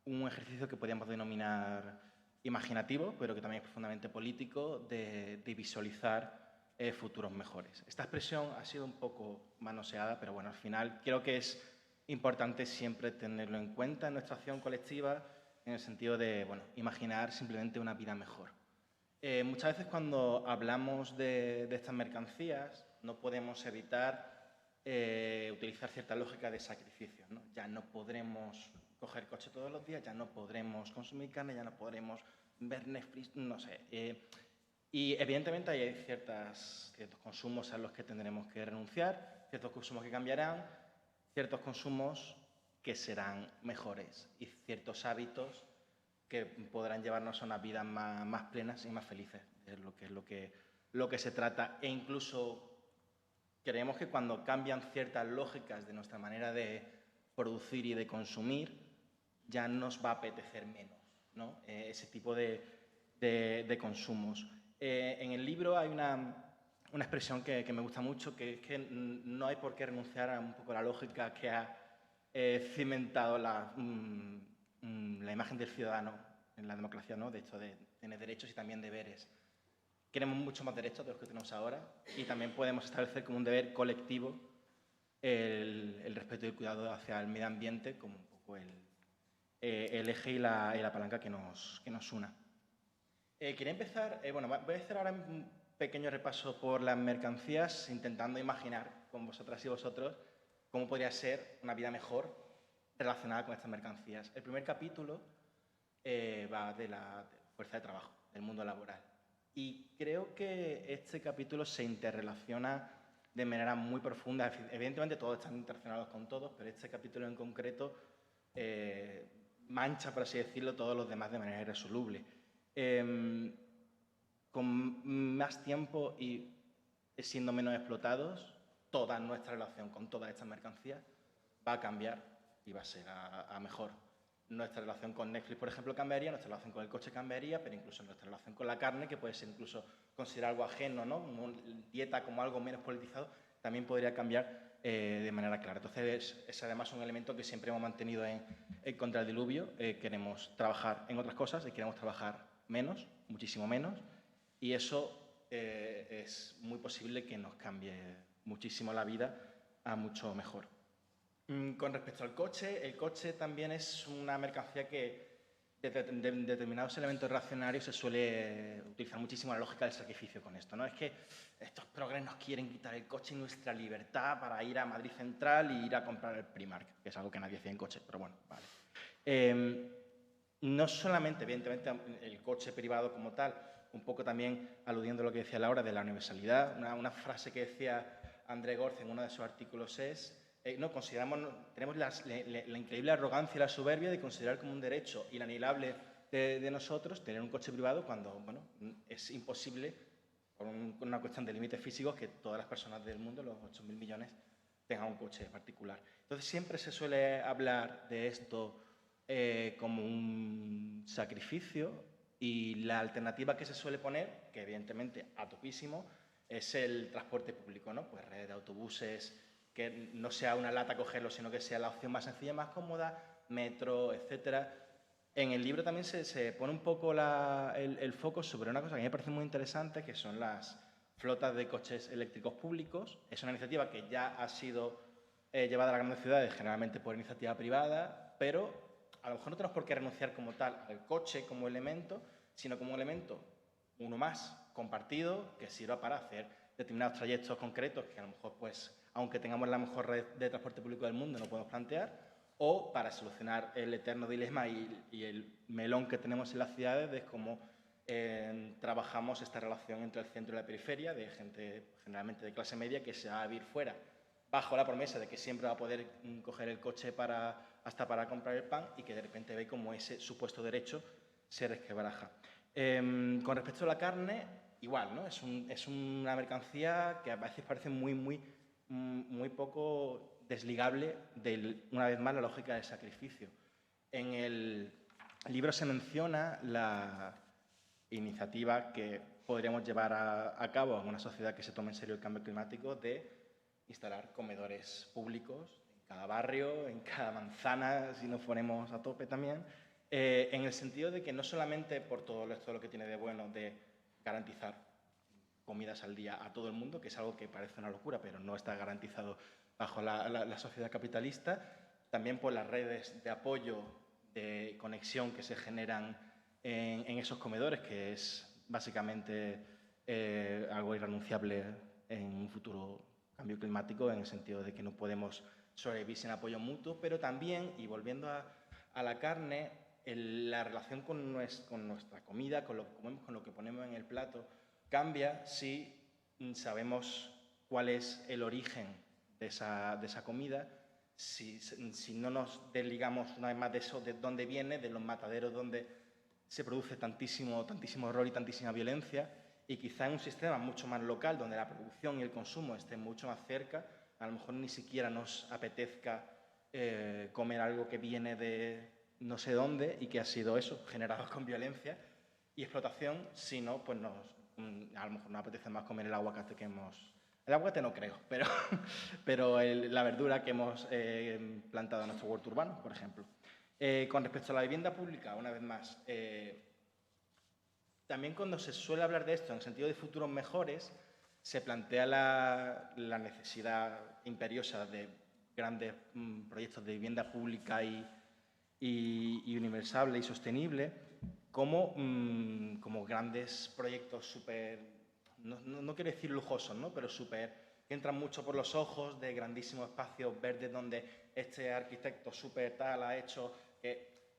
un ejercicio que podríamos denominar imaginativo, pero que también es profundamente político, de visualizar futuros mejores. Esta expresión ha sido un poco manoseada, pero bueno, al final creo que es importante siempre tenerlo en cuenta en nuestra acción colectiva, en el sentido de, bueno, imaginar simplemente una vida mejor. Muchas veces cuando hablamos de estas mercancías no podemos evitar utilizar cierta lógica de sacrificio, ¿no? Ya no podremos coger coche todos los días, ya no podremos consumir carne, ya no podremos ver Netflix, no sé. Y evidentemente hay ciertos consumos a los que tendremos que renunciar, ciertos consumos que cambiarán, ciertos consumos que serán mejores y ciertos hábitos que podrán llevarnos a unas vidas más plenas y más felices. Es lo que se trata. E incluso creemos que cuando cambian ciertas lógicas de nuestra manera de producir y de consumir, ya nos va a apetecer menos, ¿no? Ese tipo de consumos. En el libro hay una expresión que me gusta mucho, que es que no hay por qué renunciar a un poco la lógica que ha cimentado la imagen del ciudadano en la democracia, ¿no? De hecho, de tener derechos y también deberes. Queremos mucho más derechos de los que tenemos ahora y también podemos establecer como un deber colectivo el respeto y el cuidado hacia el medio ambiente como un poco el eje y la palanca que nos una. Quería empezar, bueno, voy a hacer ahora un pequeño repaso por las mercancías, intentando imaginar con vosotras y vosotros cómo podría ser una vida mejor relacionada con estas mercancías. El primer capítulo va de la fuerza de trabajo, del mundo laboral. Y creo que este capítulo se interrelaciona de manera muy profunda. Evidentemente todos están interrelacionados con todos, pero este capítulo en concreto mancha, por así decirlo, todos los demás de manera irresoluble. Con más tiempo y siendo menos explotados, toda nuestra relación con todas estas mercancías va a cambiar y va a ser a mejor. Nuestra relación con Netflix, por ejemplo, cambiaría, nuestra relación con el coche cambiaría, pero incluso nuestra relación con la carne, que puede ser incluso considerar algo ajeno, ¿no? Dieta como algo menos politizado, también podría cambiar de manera clara. Entonces, es además un elemento que siempre hemos mantenido en Contra el Diluvio. Queremos trabajar en otras cosas y queremos trabajar menos, muchísimo menos, y eso es muy posible que nos cambie muchísimo la vida a mucho mejor. Con respecto al coche, el coche también es una mercancía que de determinados elementos reaccionarios se suele utilizar muchísimo la lógica del sacrificio con esto, ¿no? Es que estos progres nos quieren quitar el coche y nuestra libertad para ir a Madrid Central y ir a comprar el Primark, que es algo que nadie hacía en coche, pero bueno, vale. No solamente, evidentemente, el coche privado como tal, un poco también aludiendo a lo que decía Laura de la universalidad, una frase que decía André Gorz en uno de sus artículos es: tenemos la increíble arrogancia y la soberbia de considerar como un derecho inalienable de nosotros tener un coche privado cuando, bueno, es imposible, por una cuestión de límites físicos, que todas las personas del mundo, los 8.000 millones, tengan un coche particular. Entonces siempre se suele hablar de esto como un sacrificio, y la alternativa que se suele poner, que evidentemente a topísimo, es el transporte público, ¿no? Pues redes de autobuses, que no sea una lata cogerlo, sino que sea la opción más sencilla, más cómoda, metro, etcétera. En el libro también se pone un poco el foco sobre una cosa que a mí me parece muy interesante, que son las flotas de coches eléctricos públicos. Es una iniciativa que ya ha sido llevada a las grandes ciudades, generalmente por iniciativa privada, pero a lo mejor no tenemos por qué renunciar como tal al coche como elemento, sino como un elemento, uno más, compartido, que sirva para hacer determinados trayectos concretos que a lo mejor, pues, aunque tengamos la mejor red de transporte público del mundo, no podemos plantear, o para solucionar el eterno dilema y el melón que tenemos en las ciudades de cómo trabajamos esta relación entre el centro y la periferia, de gente generalmente de clase media que se va a vivir fuera bajo la promesa de que siempre va a poder coger el coche hasta para comprar el pan, y que de repente ve como ese supuesto derecho se resquebraja. Con respecto a la carne, igual, ¿no? Es una mercancía que a veces parece muy poco desligable de, una vez más, la lógica del sacrificio. En el libro se menciona la iniciativa que podríamos llevar a cabo en una sociedad que se tome en serio el cambio climático, de instalar comedores públicos en cada barrio, en cada manzana, si nos ponemos a tope también, en el sentido de que no solamente por todo esto lo que tiene de bueno de garantizar comidas al día a todo el mundo, que es algo que parece una locura, pero no está garantizado bajo la sociedad capitalista, también por las redes de apoyo, de conexión que se generan en esos comedores, que es básicamente algo irrenunciable en un futuro cambio climático, en el sentido de que no podemos sobrevivir sin apoyo mutuo, pero también, y volviendo a la carne, la relación con nuestra comida, con lo que comemos, con lo que ponemos en el plato, cambia si sabemos cuál es el origen de esa comida, si no nos desligamos una vez más de eso, de dónde viene, de los mataderos donde se produce tantísimo horror y tantísima violencia, y quizá en un sistema mucho más local, donde la producción y el consumo estén mucho más cerca, a lo mejor ni siquiera nos apetezca comer algo que viene de no sé dónde y que ha sido eso, generado con violencia y explotación, sino pues a lo mejor nos apetece más comer el aguacate que hemos... El aguacate no creo, pero la verdura que hemos plantado en nuestro huerto urbano, por ejemplo. Con respecto a la vivienda pública, una vez más, también cuando se suele hablar de esto en el sentido de futuros mejores, se plantea la necesidad imperiosa de grandes proyectos de vivienda pública y universal y sostenible como grandes proyectos súper, no quiero decir lujosos, ¿no? Pero súper, que entran mucho por los ojos, de grandísimos espacios verdes donde este arquitecto súper tal ha hecho...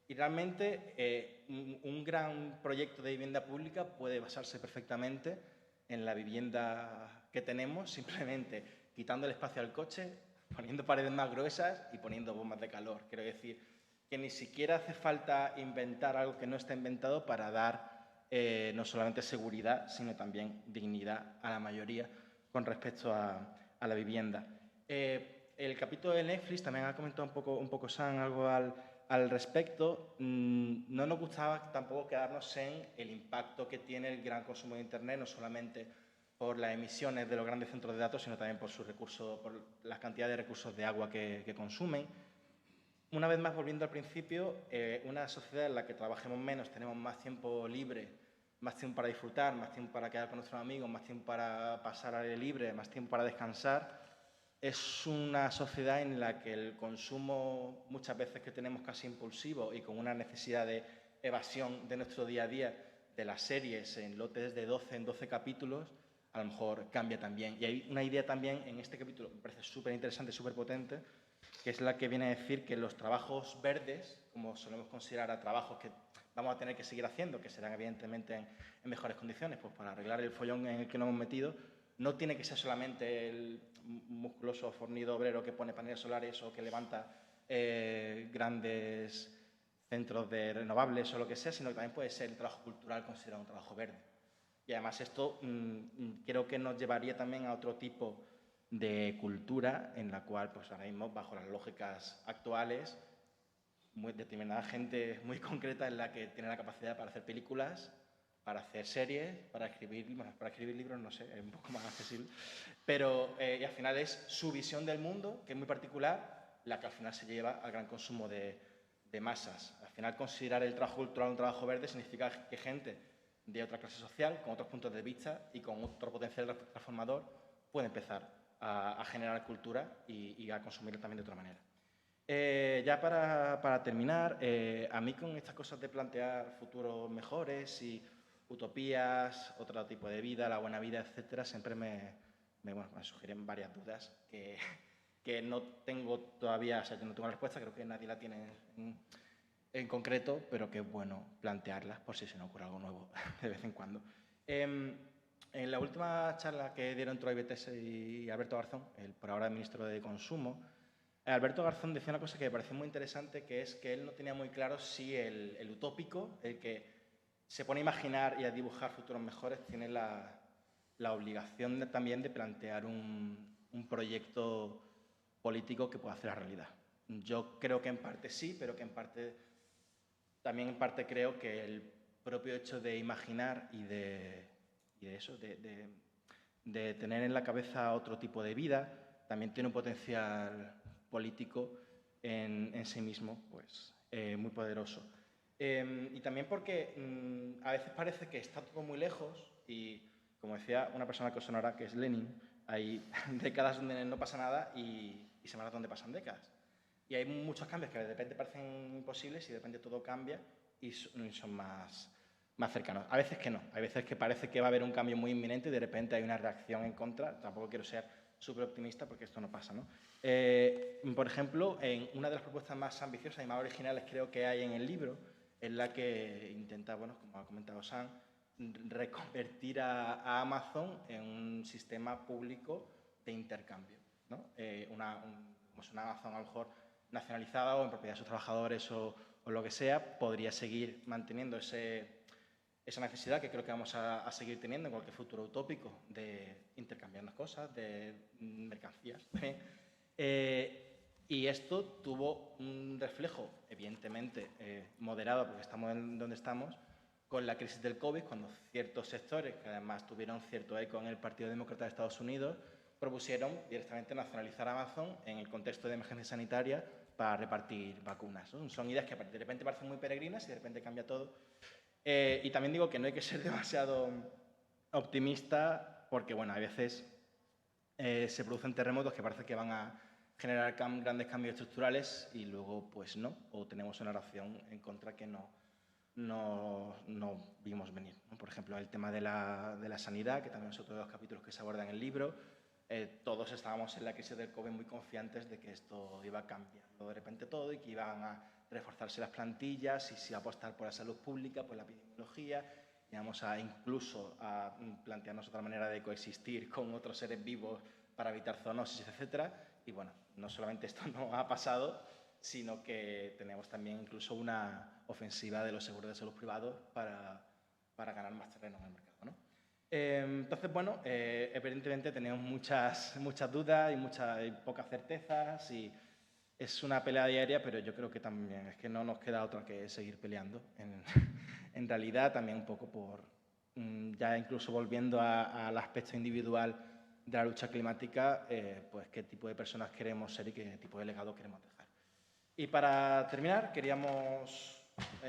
y realmente un gran proyecto de vivienda pública puede basarse perfectamente en la vivienda que tenemos, simplemente quitando el espacio al coche, poniendo paredes más gruesas y poniendo bombas de calor. Quiero decir que ni siquiera hace falta inventar algo que no está inventado para dar no solamente seguridad, sino también dignidad a la mayoría con respecto a la vivienda. El capítulo de Netflix también ha comentado un poco Sam, algo al respecto. No nos gustaba tampoco quedarnos en el impacto que tiene el gran consumo de Internet, no solamente por las emisiones de los grandes centros de datos, sino también por sus recursos, por la cantidad de recursos de agua que consumen. Una vez más, volviendo al principio, una sociedad en la que trabajemos menos, tenemos más tiempo libre, más tiempo para disfrutar, más tiempo para quedar con nuestros amigos, más tiempo para pasar al aire libre, más tiempo para descansar, es una sociedad en la que el consumo, muchas veces que tenemos casi impulsivo y con una necesidad de evasión de nuestro día a día, de las series en lotes de 12 en 12 capítulos, a lo mejor cambia también. Y hay una idea también en este capítulo que me parece súper interesante, súper potente, que es la que viene a decir que los trabajos verdes, como solemos considerar a trabajos que vamos a tener que seguir haciendo, que serán evidentemente en mejores condiciones, pues para arreglar el follón en el que nos hemos metido, no tiene que ser solamente el musculoso fornido obrero que pone paneles solares o que levanta grandes centros de renovables o lo que sea, sino que también puede ser el trabajo cultural considerado un trabajo verde. Y además esto creo que nos llevaría también a otro tipo de cultura en la cual, pues ahora mismo, bajo las lógicas actuales, determinada gente muy concreta en la que tiene la capacidad para hacer películas, para hacer series, para escribir libros, no sé, es un poco más accesible, pero y al final es su visión del mundo, que es muy particular, la que al final se lleva al gran consumo de masas. Al final, considerar el trabajo cultural un trabajo verde significa que gente de otra clase social, con otros puntos de vista y con otro potencial transformador, puede empezar a generar cultura y a consumirla también de otra manera. Ya para terminar, a mí con estas cosas de plantear futuros mejores y utopías, otro tipo de vida, la buena vida, etcétera, siempre me sugieren varias dudas que no tengo todavía, o sea, que no tengo la respuesta, creo que nadie la tiene en concreto, pero que es bueno plantearlas por si se nos ocurre algo nuevo de vez en cuando. En la última charla que dieron Troy Betts y Alberto Garzón, el por ahora ministro de Consumo, Alberto Garzón decía una cosa que me pareció muy interesante, que es que él no tenía muy claro si el utópico, el que se pone a imaginar y a dibujar futuros mejores, tiene la obligación también de plantear un proyecto político que pueda hacer la realidad. Yo creo que en parte sí, pero que también en parte creo que el propio hecho de imaginar y de tener en la cabeza otro tipo de vida también tiene un potencial político en sí mismo pues, muy poderoso. Y también porque a veces parece que está todo muy lejos y, como decía una persona que os sonará, que es Lenin, hay décadas donde no pasa nada y semanas donde pasan décadas. Y hay muchos cambios que de repente parecen imposibles y de repente todo cambia y son más cercanos. A veces que no, hay veces que parece que va a haber un cambio muy inminente y de repente hay una reacción en contra. Tampoco quiero ser súper optimista porque esto no pasa, ¿no? Por ejemplo, en una de las propuestas más ambiciosas y más originales creo que hay en el libro, es la que intenta, bueno, como ha comentado Sam, reconvertir a Amazon en un sistema público de intercambio, ¿no? Pues una Amazon a lo mejor nacionalizada o en propiedad de sus trabajadores o lo que sea, podría seguir manteniendo esa necesidad que creo que vamos a seguir teniendo en cualquier futuro utópico de intercambiarnos cosas, de mercancías. Y esto tuvo un reflejo, evidentemente, moderado, porque estamos en donde estamos, con la crisis del COVID, cuando ciertos sectores, que además tuvieron cierto eco en el Partido Demócrata de Estados Unidos, propusieron directamente nacionalizar Amazon en el contexto de emergencia sanitaria para repartir vacunas, ¿no? Son ideas que de repente parecen muy peregrinas y de repente cambia todo. Y también digo que no hay que ser demasiado optimista porque, bueno, a veces se producen terremotos que parece que van a generar grandes cambios estructurales y luego, pues no, o tenemos una reacción en contra que no vimos venir, ¿no? Por ejemplo, el tema de la sanidad, que también es otro de los capítulos que se aborda en el libro. Todos estábamos en la crisis del COVID muy confiantes de que esto iba a cambiar de repente todo y que iban a reforzarse las plantillas y se iba a apostar por la salud pública, por la epidemiología, íbamos incluso a plantearnos otra manera de coexistir con otros seres vivos para evitar zoonosis, etc. Y bueno, no solamente esto no ha pasado, sino que tenemos también incluso una ofensiva de los seguros de salud privados para ganar más terreno en el mercado, ¿no? Entonces, bueno, evidentemente tenemos muchas dudas y pocas certezas y es una pelea diaria, pero yo creo que también es que no nos queda otra que seguir peleando. En realidad, también un poco por, ya incluso volviendo al aspecto individual de la lucha climática, pues qué tipo de personas queremos ser y qué tipo de legado queremos dejar. Y para terminar, queríamos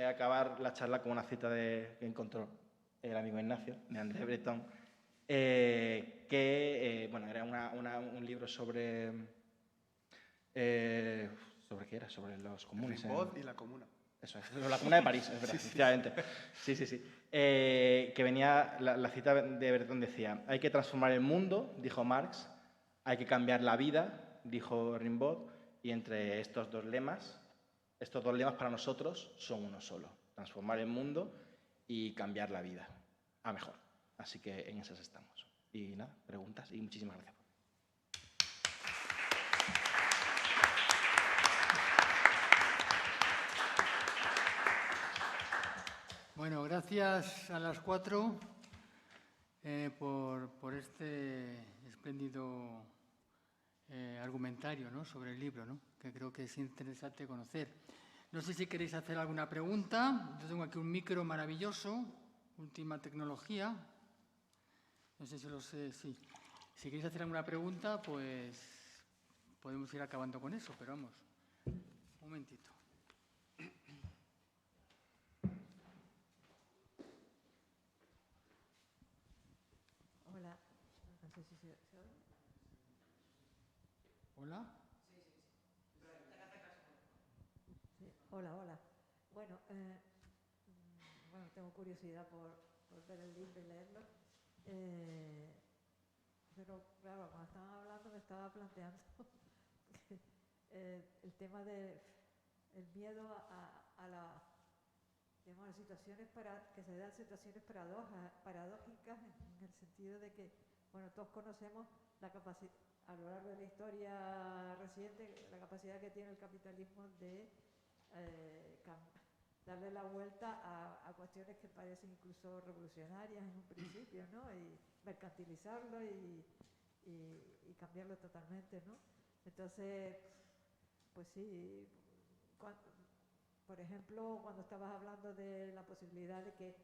acabar la charla con una cita que encontró el amigo Ignacio, de André Breton, que bueno, era un libro sobre... ¿sobre qué era? Sobre los comunes. Rimbaud y la comuna. Eso es, la comuna de París, es verdad, efectivamente. Sí. Que venía, la cita de Breton decía: hay que transformar el mundo, dijo Marx, hay que cambiar la vida, dijo Rimbaud, y entre estos dos lemas para nosotros son uno solo: transformar el mundo y cambiar la vida a mejor. Así que en esas estamos. Y nada, preguntas y muchísimas gracias. Bueno, gracias a las cuatro por este espléndido argumentario, ¿no?, sobre el libro, ¿no?, que creo que es interesante conocer. No sé si queréis hacer alguna pregunta. Yo tengo aquí un micro maravilloso, última tecnología. No sé si lo sé, sí. Si queréis hacer alguna pregunta, pues podemos ir acabando con eso, pero vamos, un momentito. Hola, no sé si se oye. ¿Hola? Sí, hola. Bueno, tengo curiosidad por ver el libro y leerlo. Pero claro, cuando estaban hablando me estaba planteando el tema del miedo a digamos, situaciones que se dan situaciones paradójicas en el sentido de que, bueno, todos conocemos la capacidad, a lo largo de la historia reciente, la capacidad que tiene el capitalismo de darle la vuelta a cuestiones que parecen incluso revolucionarias en un principio, ¿no? Y mercantilizarlo y cambiarlo totalmente, ¿no? Entonces, pues sí, por ejemplo, cuando estabas hablando de la posibilidad de que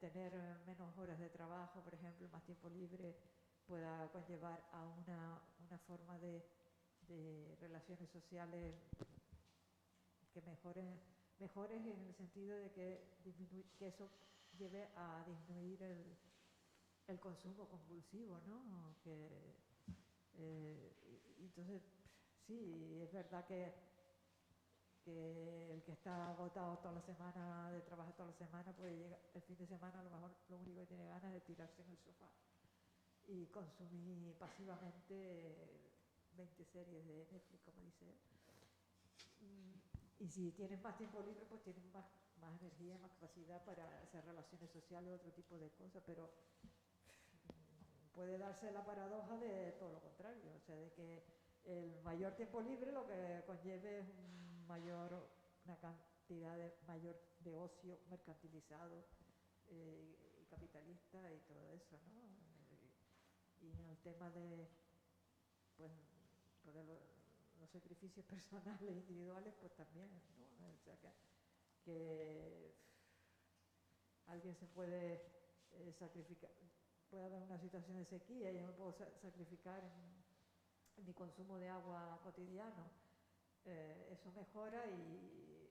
tener menos horas de trabajo, por ejemplo, más tiempo libre, pueda conllevar a una forma de relaciones sociales que mejores en el sentido de que eso lleve a disminuir el consumo compulsivo, ¿no? Entonces, sí, es verdad que el que está agotado toda la semana, de trabajar toda la semana, puede llegar el fin de semana, a lo mejor lo único que tiene ganas es de tirarse en el sofá y consumir pasivamente 20 series de Netflix, como dice él. Y si tienes más tiempo libre, pues tienes más energía, más capacidad para hacer relaciones sociales, otro tipo de cosas, pero puede darse la paradoja de todo lo contrario, o sea, de que el mayor tiempo libre lo que conlleve es una cantidad mayor de ocio mercantilizado y capitalista y todo eso, ¿no? Y en el tema de los sacrificios personales e individuales, pues también, ¿no? O sea, que alguien se puede sacrificar, puede haber una situación de sequía y yo me puedo sacrificar en mi consumo de agua cotidiano. Eso mejora y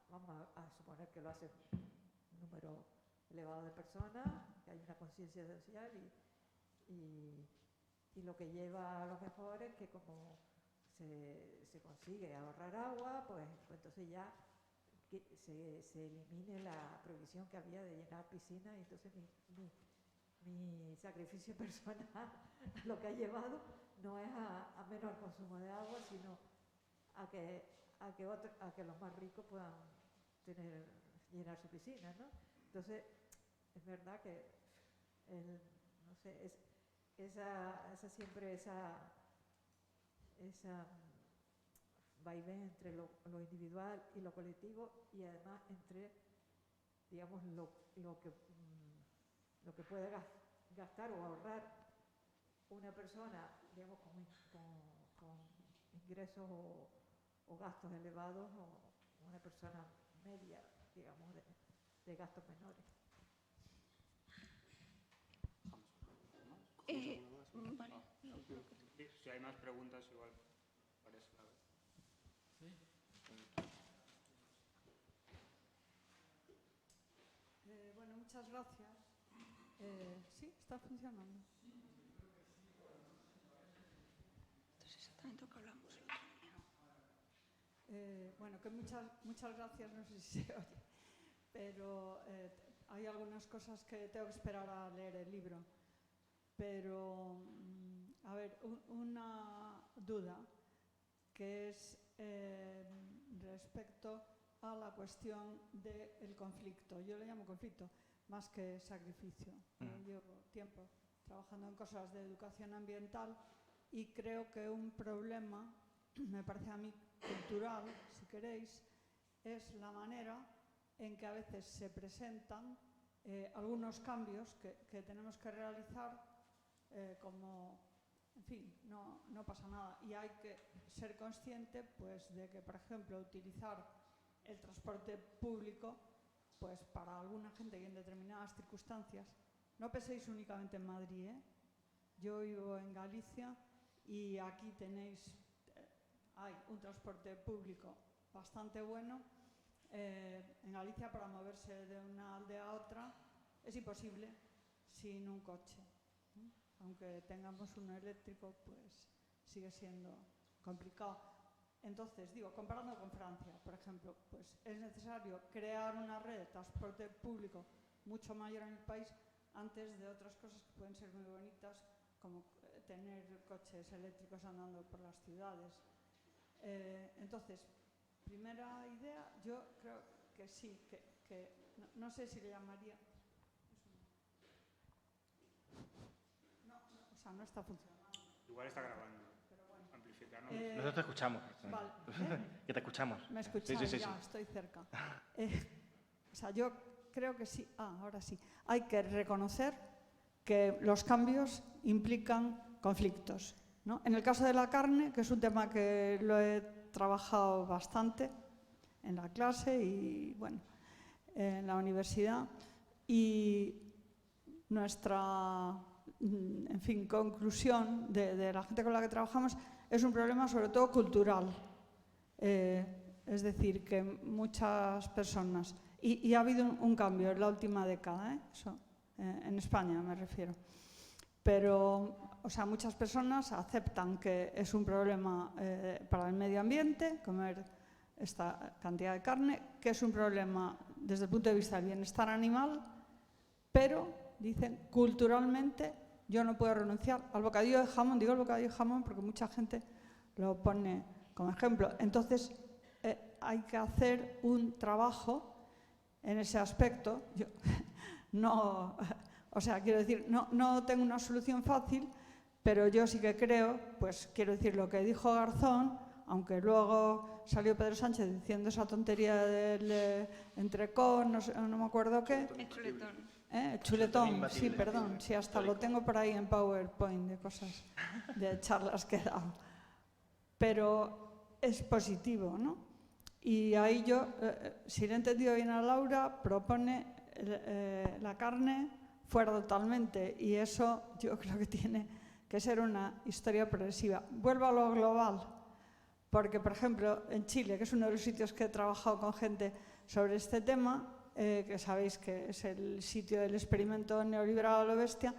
vamos a suponer que lo hace un número elevado de personas, que hay una conciencia social y lo que lleva a lo mejor es que como se consigue ahorrar agua, pues entonces ya que se elimine la prohibición que había de llenar piscinas y entonces mi sacrificio personal lo que ha llevado no es a menor consumo de agua, sino a que los más ricos puedan llenar su piscina, ¿no? Entonces, es verdad que no sé, esa vaivén entre lo individual y lo colectivo y además entre, digamos, lo que puede gastar o ahorrar una persona, digamos, con ingresos o gastos elevados o una persona media, digamos, de gastos menores. Vale. Si hay más preguntas, igual parece a ver. Sí. Bueno, muchas gracias. ¿Sí? ¿Está funcionando? Esto es exactamente lo que hablamos el otro día. Bueno, que muchas gracias, no sé si se oye, pero hay algunas cosas que tengo que esperar a leer el libro. Pero, a ver, una duda que es respecto a la cuestión del conflicto. Yo le llamo conflicto más que sacrificio. Llevo tiempo trabajando en cosas de educación ambiental y creo que un problema, me parece a mí cultural, si queréis, es la manera en que a veces se presentan algunos cambios que tenemos que realizar como, en fin, no pasa nada. Y hay que ser consciente, pues, de que, por ejemplo, utilizar el transporte público, pues, para alguna gente y en determinadas circunstancias, no penséis únicamente en Madrid, ¿eh? Yo vivo en Galicia y aquí hay un transporte público bastante bueno. En Galicia, para moverse de una aldea a otra, es imposible sin un coche. Aunque tengamos uno eléctrico, pues sigue siendo complicado. Entonces, digo, comparando con Francia, por ejemplo, pues es necesario crear una red de transporte público mucho mayor en el país antes de otras cosas que pueden ser muy bonitas, como tener coches eléctricos andando por las ciudades. Entonces, primera idea, yo creo que sí, que no sé si le llamaría... o sea, no está funcionando. Igual está grabando. Amplificar, ¿no? Nosotros te escuchamos. Vale. Que te escuchamos. ¿Me escucháis? Sí. Ya, estoy cerca. O sea, yo creo que sí. Ahora sí. Hay que reconocer que los cambios implican conflictos, ¿no? En el caso de la carne, que es un tema que lo he trabajado bastante en la clase y, bueno, en la universidad, y nuestra, en fin, conclusión de la gente con la que trabajamos es un problema sobre todo cultural. Es decir, que muchas personas, y ha habido un cambio en la última década, eso, en España me refiero, pero, o sea, muchas personas aceptan que es un problema para el medio ambiente comer esta cantidad de carne, que es un problema desde el punto de vista del bienestar animal, pero dicen culturalmente yo no puedo renunciar al bocadillo de jamón. Digo el bocadillo de jamón porque mucha gente lo pone como ejemplo. Entonces hay que hacer un trabajo en ese aspecto. Yo no, o sea, quiero decir, no tengo una solución fácil, pero yo sí que creo, pues quiero decir lo que dijo Garzón, aunque luego salió Pedro Sánchez diciendo esa tontería del entrecón, no me acuerdo qué. El chuletón. El chuletón, sí, perdón, sí, hasta lo tengo por ahí en PowerPoint de cosas, de charlas que he dado. Pero es positivo, ¿no? Y ahí yo, si le he entendido bien a Laura, propone la carne fuera totalmente, y eso yo creo que tiene que ser una historia progresiva. Vuelvo a lo global, porque, por ejemplo, en Chile, que es uno de los sitios que he trabajado con gente sobre este tema, que sabéis que es el sitio del experimento neoliberal a lo bestia,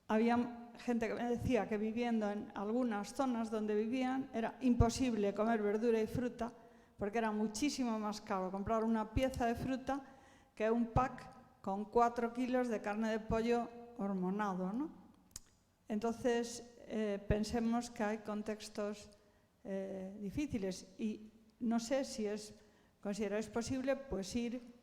había gente que me decía que viviendo en algunas zonas donde vivían era imposible comer verdura y fruta porque era muchísimo más caro comprar una pieza de fruta que un pack con 4 kilos de carne de pollo hormonado, ¿no? Entonces, pensemos que hay contextos difíciles y no sé si consideráis posible pues ir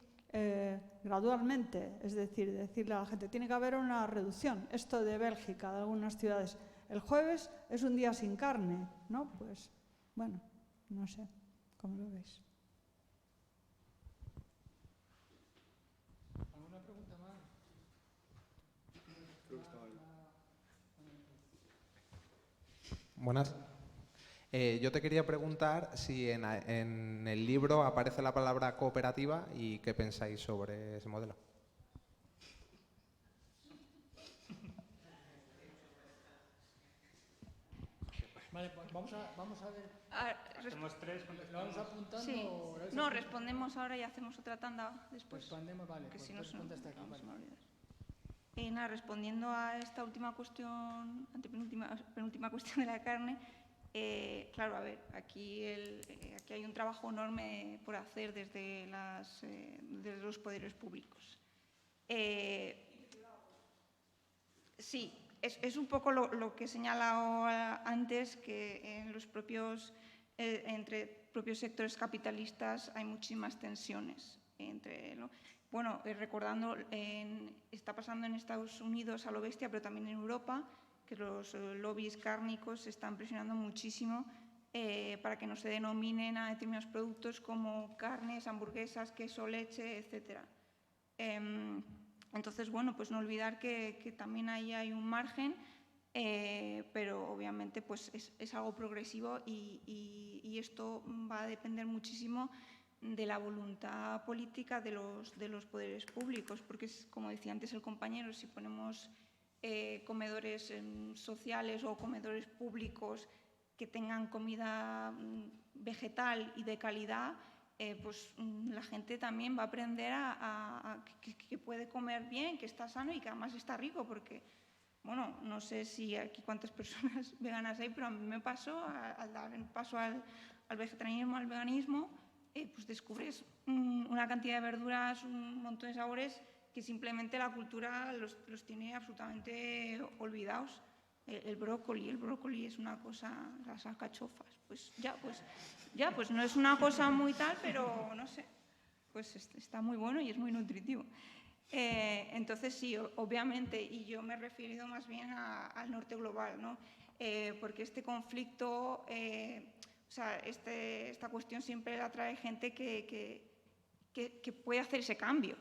gradualmente, es decir, decirle a la gente, tiene que haber una reducción. Esto de Bélgica, de algunas ciudades, el jueves es un día sin carne, ¿no? Pues, bueno, no sé, ¿cómo lo veis? ¿Alguna pregunta más? Buenas. Yo te quería preguntar si en el libro aparece la palabra cooperativa y qué pensáis sobre ese modelo. Vale, pues vamos a ver. Hacemos tres. ¿Lo vamos apuntando? Sí. O lo vais No, apuntando? respondemos ahora y hacemos otra tanda después. Respondemos, vale. Porque Pues si no, responde hasta aquí, vamos vale. a olvidar. Nada, respondiendo a esta última cuestión, penúltima cuestión de la carne, claro, a ver, aquí hay un trabajo enorme por hacer desde los poderes públicos. Sí, es un poco lo que he señalado antes, que en los entre propios sectores capitalistas hay muchísimas tensiones bueno, recordando, está pasando en Estados Unidos a lo bestia, pero también en Europa, que los lobbies cárnicos están presionando muchísimo para que no se denominen a determinados productos como carnes, hamburguesas, queso, leche, etc. Entonces, bueno, pues no olvidar que también ahí hay un margen, pero obviamente pues es algo progresivo y esto va a depender muchísimo de la voluntad política de los poderes públicos, porque, como decía antes el compañero, si ponemos comedores sociales o comedores públicos que tengan comida vegetal y de calidad, pues la gente también va a aprender que puede comer bien, que está sano y que además está rico, porque, bueno, no sé si aquí cuántas personas veganas hay, pero a mí me pasó, al dar el paso al vegetarianismo, al veganismo, pues descubres una cantidad de verduras, un montón de sabores que simplemente la cultura los tiene absolutamente olvidados. El brócoli es una cosa, las alcachofas, pues no es una cosa muy tal, pero no sé. pues está muy bueno y es muy nutritivo. Entonces sí, obviamente, y yo me he referido más bien al norte global, ¿no? Porque este conflicto, o sea, esta cuestión siempre la trae gente que puede hacer ese cambio.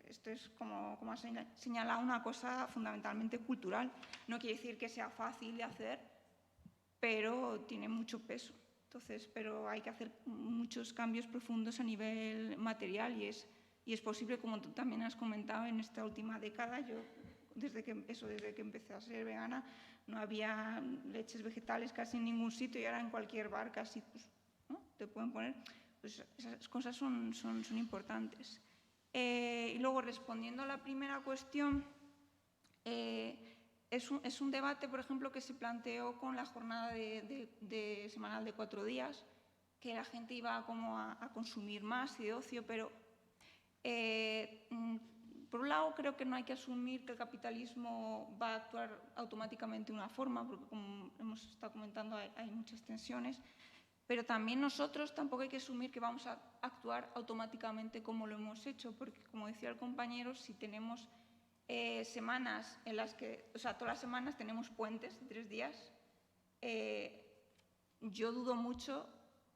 Esto es, como ha señalado, una cosa fundamentalmente cultural. No quiere decir que sea fácil de hacer, pero tiene mucho peso. Entonces, pero hay que hacer muchos cambios profundos a nivel material y es posible, como tú también has comentado, en esta última década. Yo, desde que empecé a ser vegana, no había leches vegetales casi en ningún sitio y ahora en cualquier bar casi, pues, ¿no? Te pueden poner. Pues esas cosas son importantes. Y luego, respondiendo a la primera cuestión, es un debate, por ejemplo, que se planteó con la jornada de semanal de 4 días, que la gente iba como a consumir más y de ocio, pero por un lado creo que no hay que asumir que el capitalismo va a actuar automáticamente de una forma, porque como hemos estado comentando hay muchas tensiones, pero también nosotros tampoco hay que asumir que vamos a actuar automáticamente como lo hemos hecho, porque como decía el compañero, si tenemos semanas en las que, o sea, todas las semanas tenemos puentes de 3 días, yo dudo mucho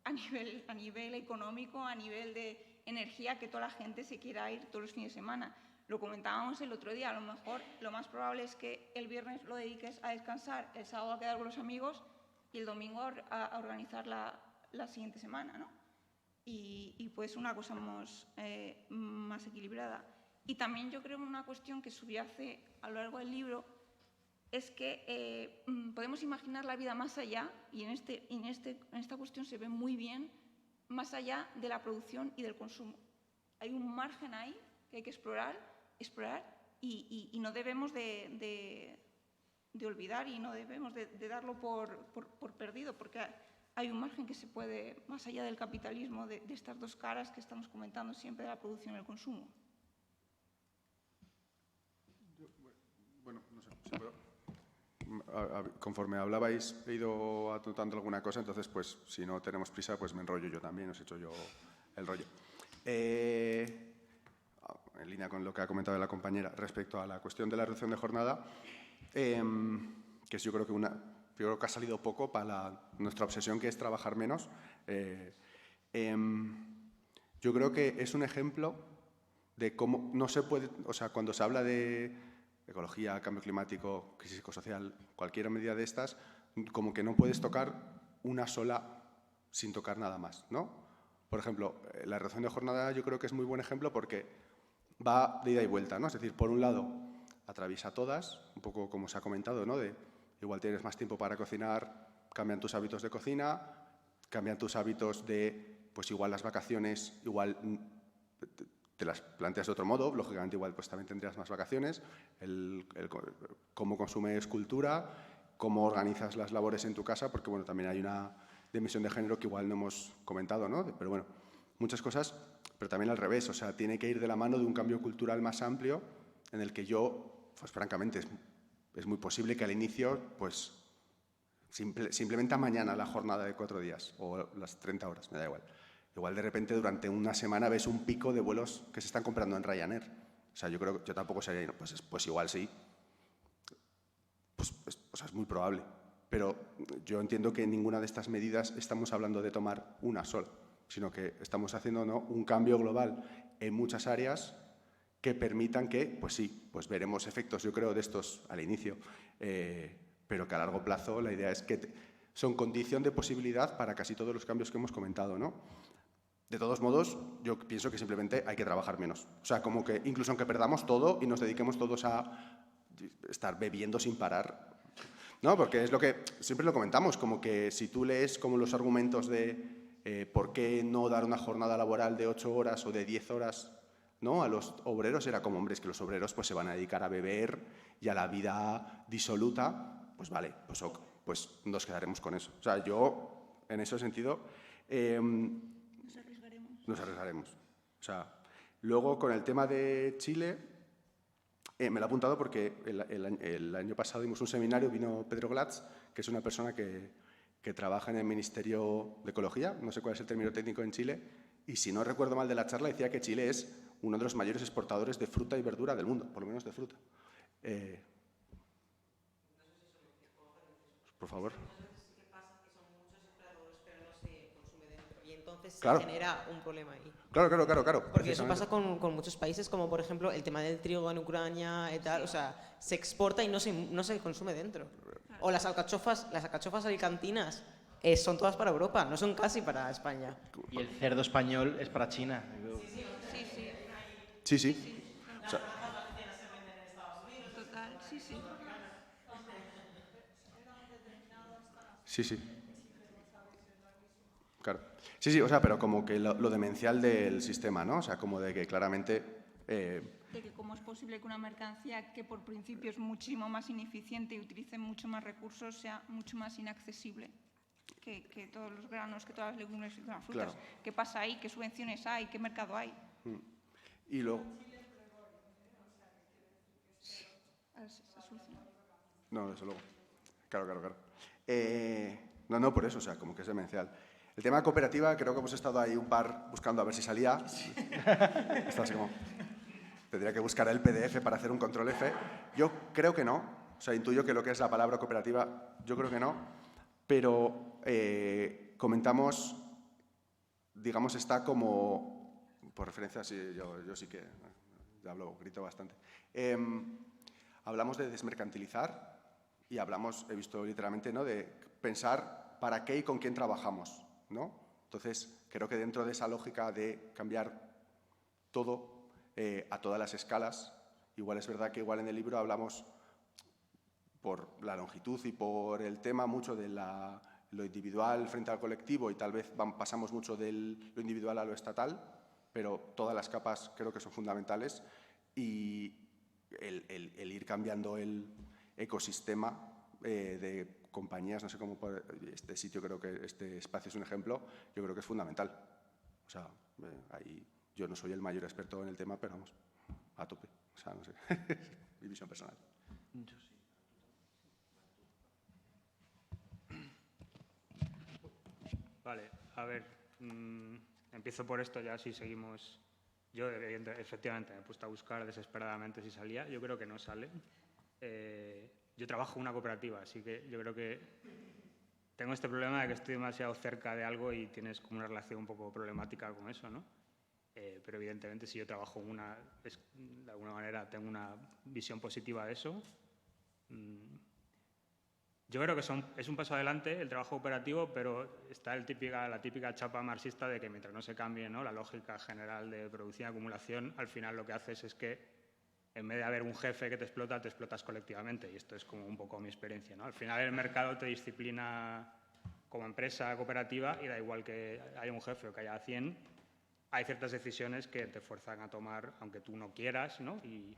a nivel económico, a nivel de energía, que toda la gente se quiera ir todos los fines de semana. Lo comentábamos el otro día, a lo mejor lo más probable es que el viernes lo dediques a descansar, el sábado a quedar con los amigos y el domingo a organizar la siguiente semana, ¿no? Y pues una cosa más equilibrada. Y también yo creo una cuestión que subyace a lo largo del libro es que podemos imaginar la vida más allá, y en esta cuestión se ve muy bien, más allá de la producción y del consumo. Hay un margen ahí que hay que explorar y no debemos de olvidar y no debemos de darlo por perdido, porque hay un margen que se puede, más allá del capitalismo, de estas dos caras que estamos comentando siempre, de la producción y el consumo. Bueno, no sé si puedo. Conforme hablabais, he ido anotando alguna cosa, entonces, pues, si no tenemos prisa, pues me enrollo yo también, os he hecho yo el rollo. En línea con lo que ha comentado la compañera respecto a la cuestión de la reducción de jornada, que yo creo que ha salido poco para nuestra obsesión, que es trabajar menos. Yo creo que es un ejemplo de cómo no se puede, o sea, cuando se habla de ecología, cambio climático, crisis ecosocial, cualquier medida de estas, como que no puedes tocar una sola sin tocar nada más, ¿no? Por ejemplo, la reducción de jornada yo creo que es muy buen ejemplo porque va de ida y vuelta, ¿no? Es decir, por un lado, atraviesa todas, un poco como se ha comentado, ¿no? De igual tienes más tiempo para cocinar, cambian tus hábitos de cocina, cambian tus hábitos de, pues igual las vacaciones, igual te las planteas de otro modo, lógicamente igual pues también tendrías más vacaciones, cómo consumes cultura, cómo organizas las labores en tu casa, porque bueno, también hay una dimensión de género que igual no hemos comentado, ¿no? Pero bueno, muchas cosas, pero también al revés, o sea, tiene que ir de la mano de un cambio cultural más amplio en el que yo, pues francamente, es muy posible que al inicio, pues simplemente mañana la jornada de 4 días o las 30 horas, me da igual. Igual de repente durante una semana ves un pico de vuelos que se están comprando en Ryanair. O sea, yo creo que yo tampoco sería, pues igual sí. Pues o sea, es muy probable. Pero yo entiendo que en ninguna de estas medidas estamos hablando de tomar una sola, sino que estamos haciendo, ¿no?, un cambio global en muchas áreas que permitan que, pues sí, pues veremos efectos, yo creo, de estos al inicio, pero que a largo plazo la idea es que son condición de posibilidad para casi todos los cambios que hemos comentado, ¿no? De todos modos, yo pienso que simplemente hay que trabajar menos. O sea, como que incluso aunque perdamos todo y nos dediquemos todos a estar bebiendo sin parar, ¿no? Porque es lo que siempre lo comentamos, como que si tú lees como los argumentos de por qué no dar una jornada laboral de 8 horas o de 10 horas, ¿no?, a los obreros, era como, hombre, es que los obreros pues se van a dedicar a beber y a la vida disoluta, pues vale, pues nos quedaremos con eso. O sea, yo, en ese sentido, nos arriesgaremos. O sea, luego, con el tema de Chile, me lo he apuntado porque el año pasado dimos un seminario, vino Pedro Glatz, que es una persona que trabaja en el Ministerio de Ecología, no sé cuál es el término técnico en Chile, Y si no recuerdo mal de la charla, decía que Chile es uno de los mayores exportadores de fruta y verdura del mundo, por lo menos de fruta. Por favor. Entonces Claro. se genera un problema ahí. Claro. Porque eso pasa con muchos países, como por ejemplo el tema del trigo en Ucrania y tal, o sea, se exporta y no se consume dentro. O las alcachofas alicantinas son todas para Europa, no son casi para España. Y el cerdo español es para China. Sí. O sea, Total, sí. sí. Claro. Sí, o sea, pero como que lo demencial del sistema, ¿no? O sea, como de que claramente... De que cómo es posible que una mercancía que por principio es muchísimo más ineficiente y utilice mucho más recursos sea mucho más inaccesible que todos los granos, que todas las legumbres y todas las frutas. Claro. ¿Qué pasa ahí? ¿Qué subvenciones hay? ¿Qué mercado hay? Y luego... Se ha solucionado. No, desde luego. Claro. No, por eso, o sea, como que es demencial. El tema de cooperativa, creo que hemos estado ahí un par buscando a ver si salía. Está así como... Tendría que buscar el PDF para hacer un control F. Yo creo que no. O sea, intuyo que lo que es la palabra cooperativa, yo creo que no. Pero comentamos, digamos, está como... Por referencia, sí, yo sí que ya grito bastante. Hablamos de desmercantilizar y hablamos, he visto literalmente, ¿no?, de pensar para qué y con quién trabajamos, ¿no? Entonces, creo que dentro de esa lógica de cambiar todo a todas las escalas, igual es verdad que igual en el libro hablamos por la longitud y por el tema mucho de lo individual frente al colectivo y tal vez pasamos mucho de lo individual a lo estatal, pero todas las capas creo que son fundamentales y el ir cambiando el ecosistema de compañías, no sé cómo, este sitio creo que este espacio es un ejemplo, yo creo que es fundamental. O sea, ahí yo no soy el mayor experto en el tema, pero vamos, a tope. O sea, no sé, mi visión personal. Yo sí. Vale, a ver, empiezo por esto ya, si seguimos. Yo, efectivamente, me he puesto a buscar desesperadamente si salía. Yo creo que no sale. Yo trabajo en una cooperativa, así que yo creo que tengo este problema de que estoy demasiado cerca de algo y tienes como una relación un poco problemática con eso, ¿no? Pero evidentemente si yo trabajo en una, de alguna manera tengo una visión positiva de eso. Yo creo que es un paso adelante el trabajo cooperativo, pero está la típica chapa marxista de que mientras no se cambie, ¿no?, la lógica general de producción y acumulación, al final lo que haces es que en vez de haber un jefe que te explotas colectivamente. Y esto es como un poco mi experiencia, ¿no? Al final el mercado te disciplina como empresa cooperativa y da igual que haya un jefe o que haya 100, hay ciertas decisiones que te fuerzan a tomar aunque tú no quieras, ¿no? Y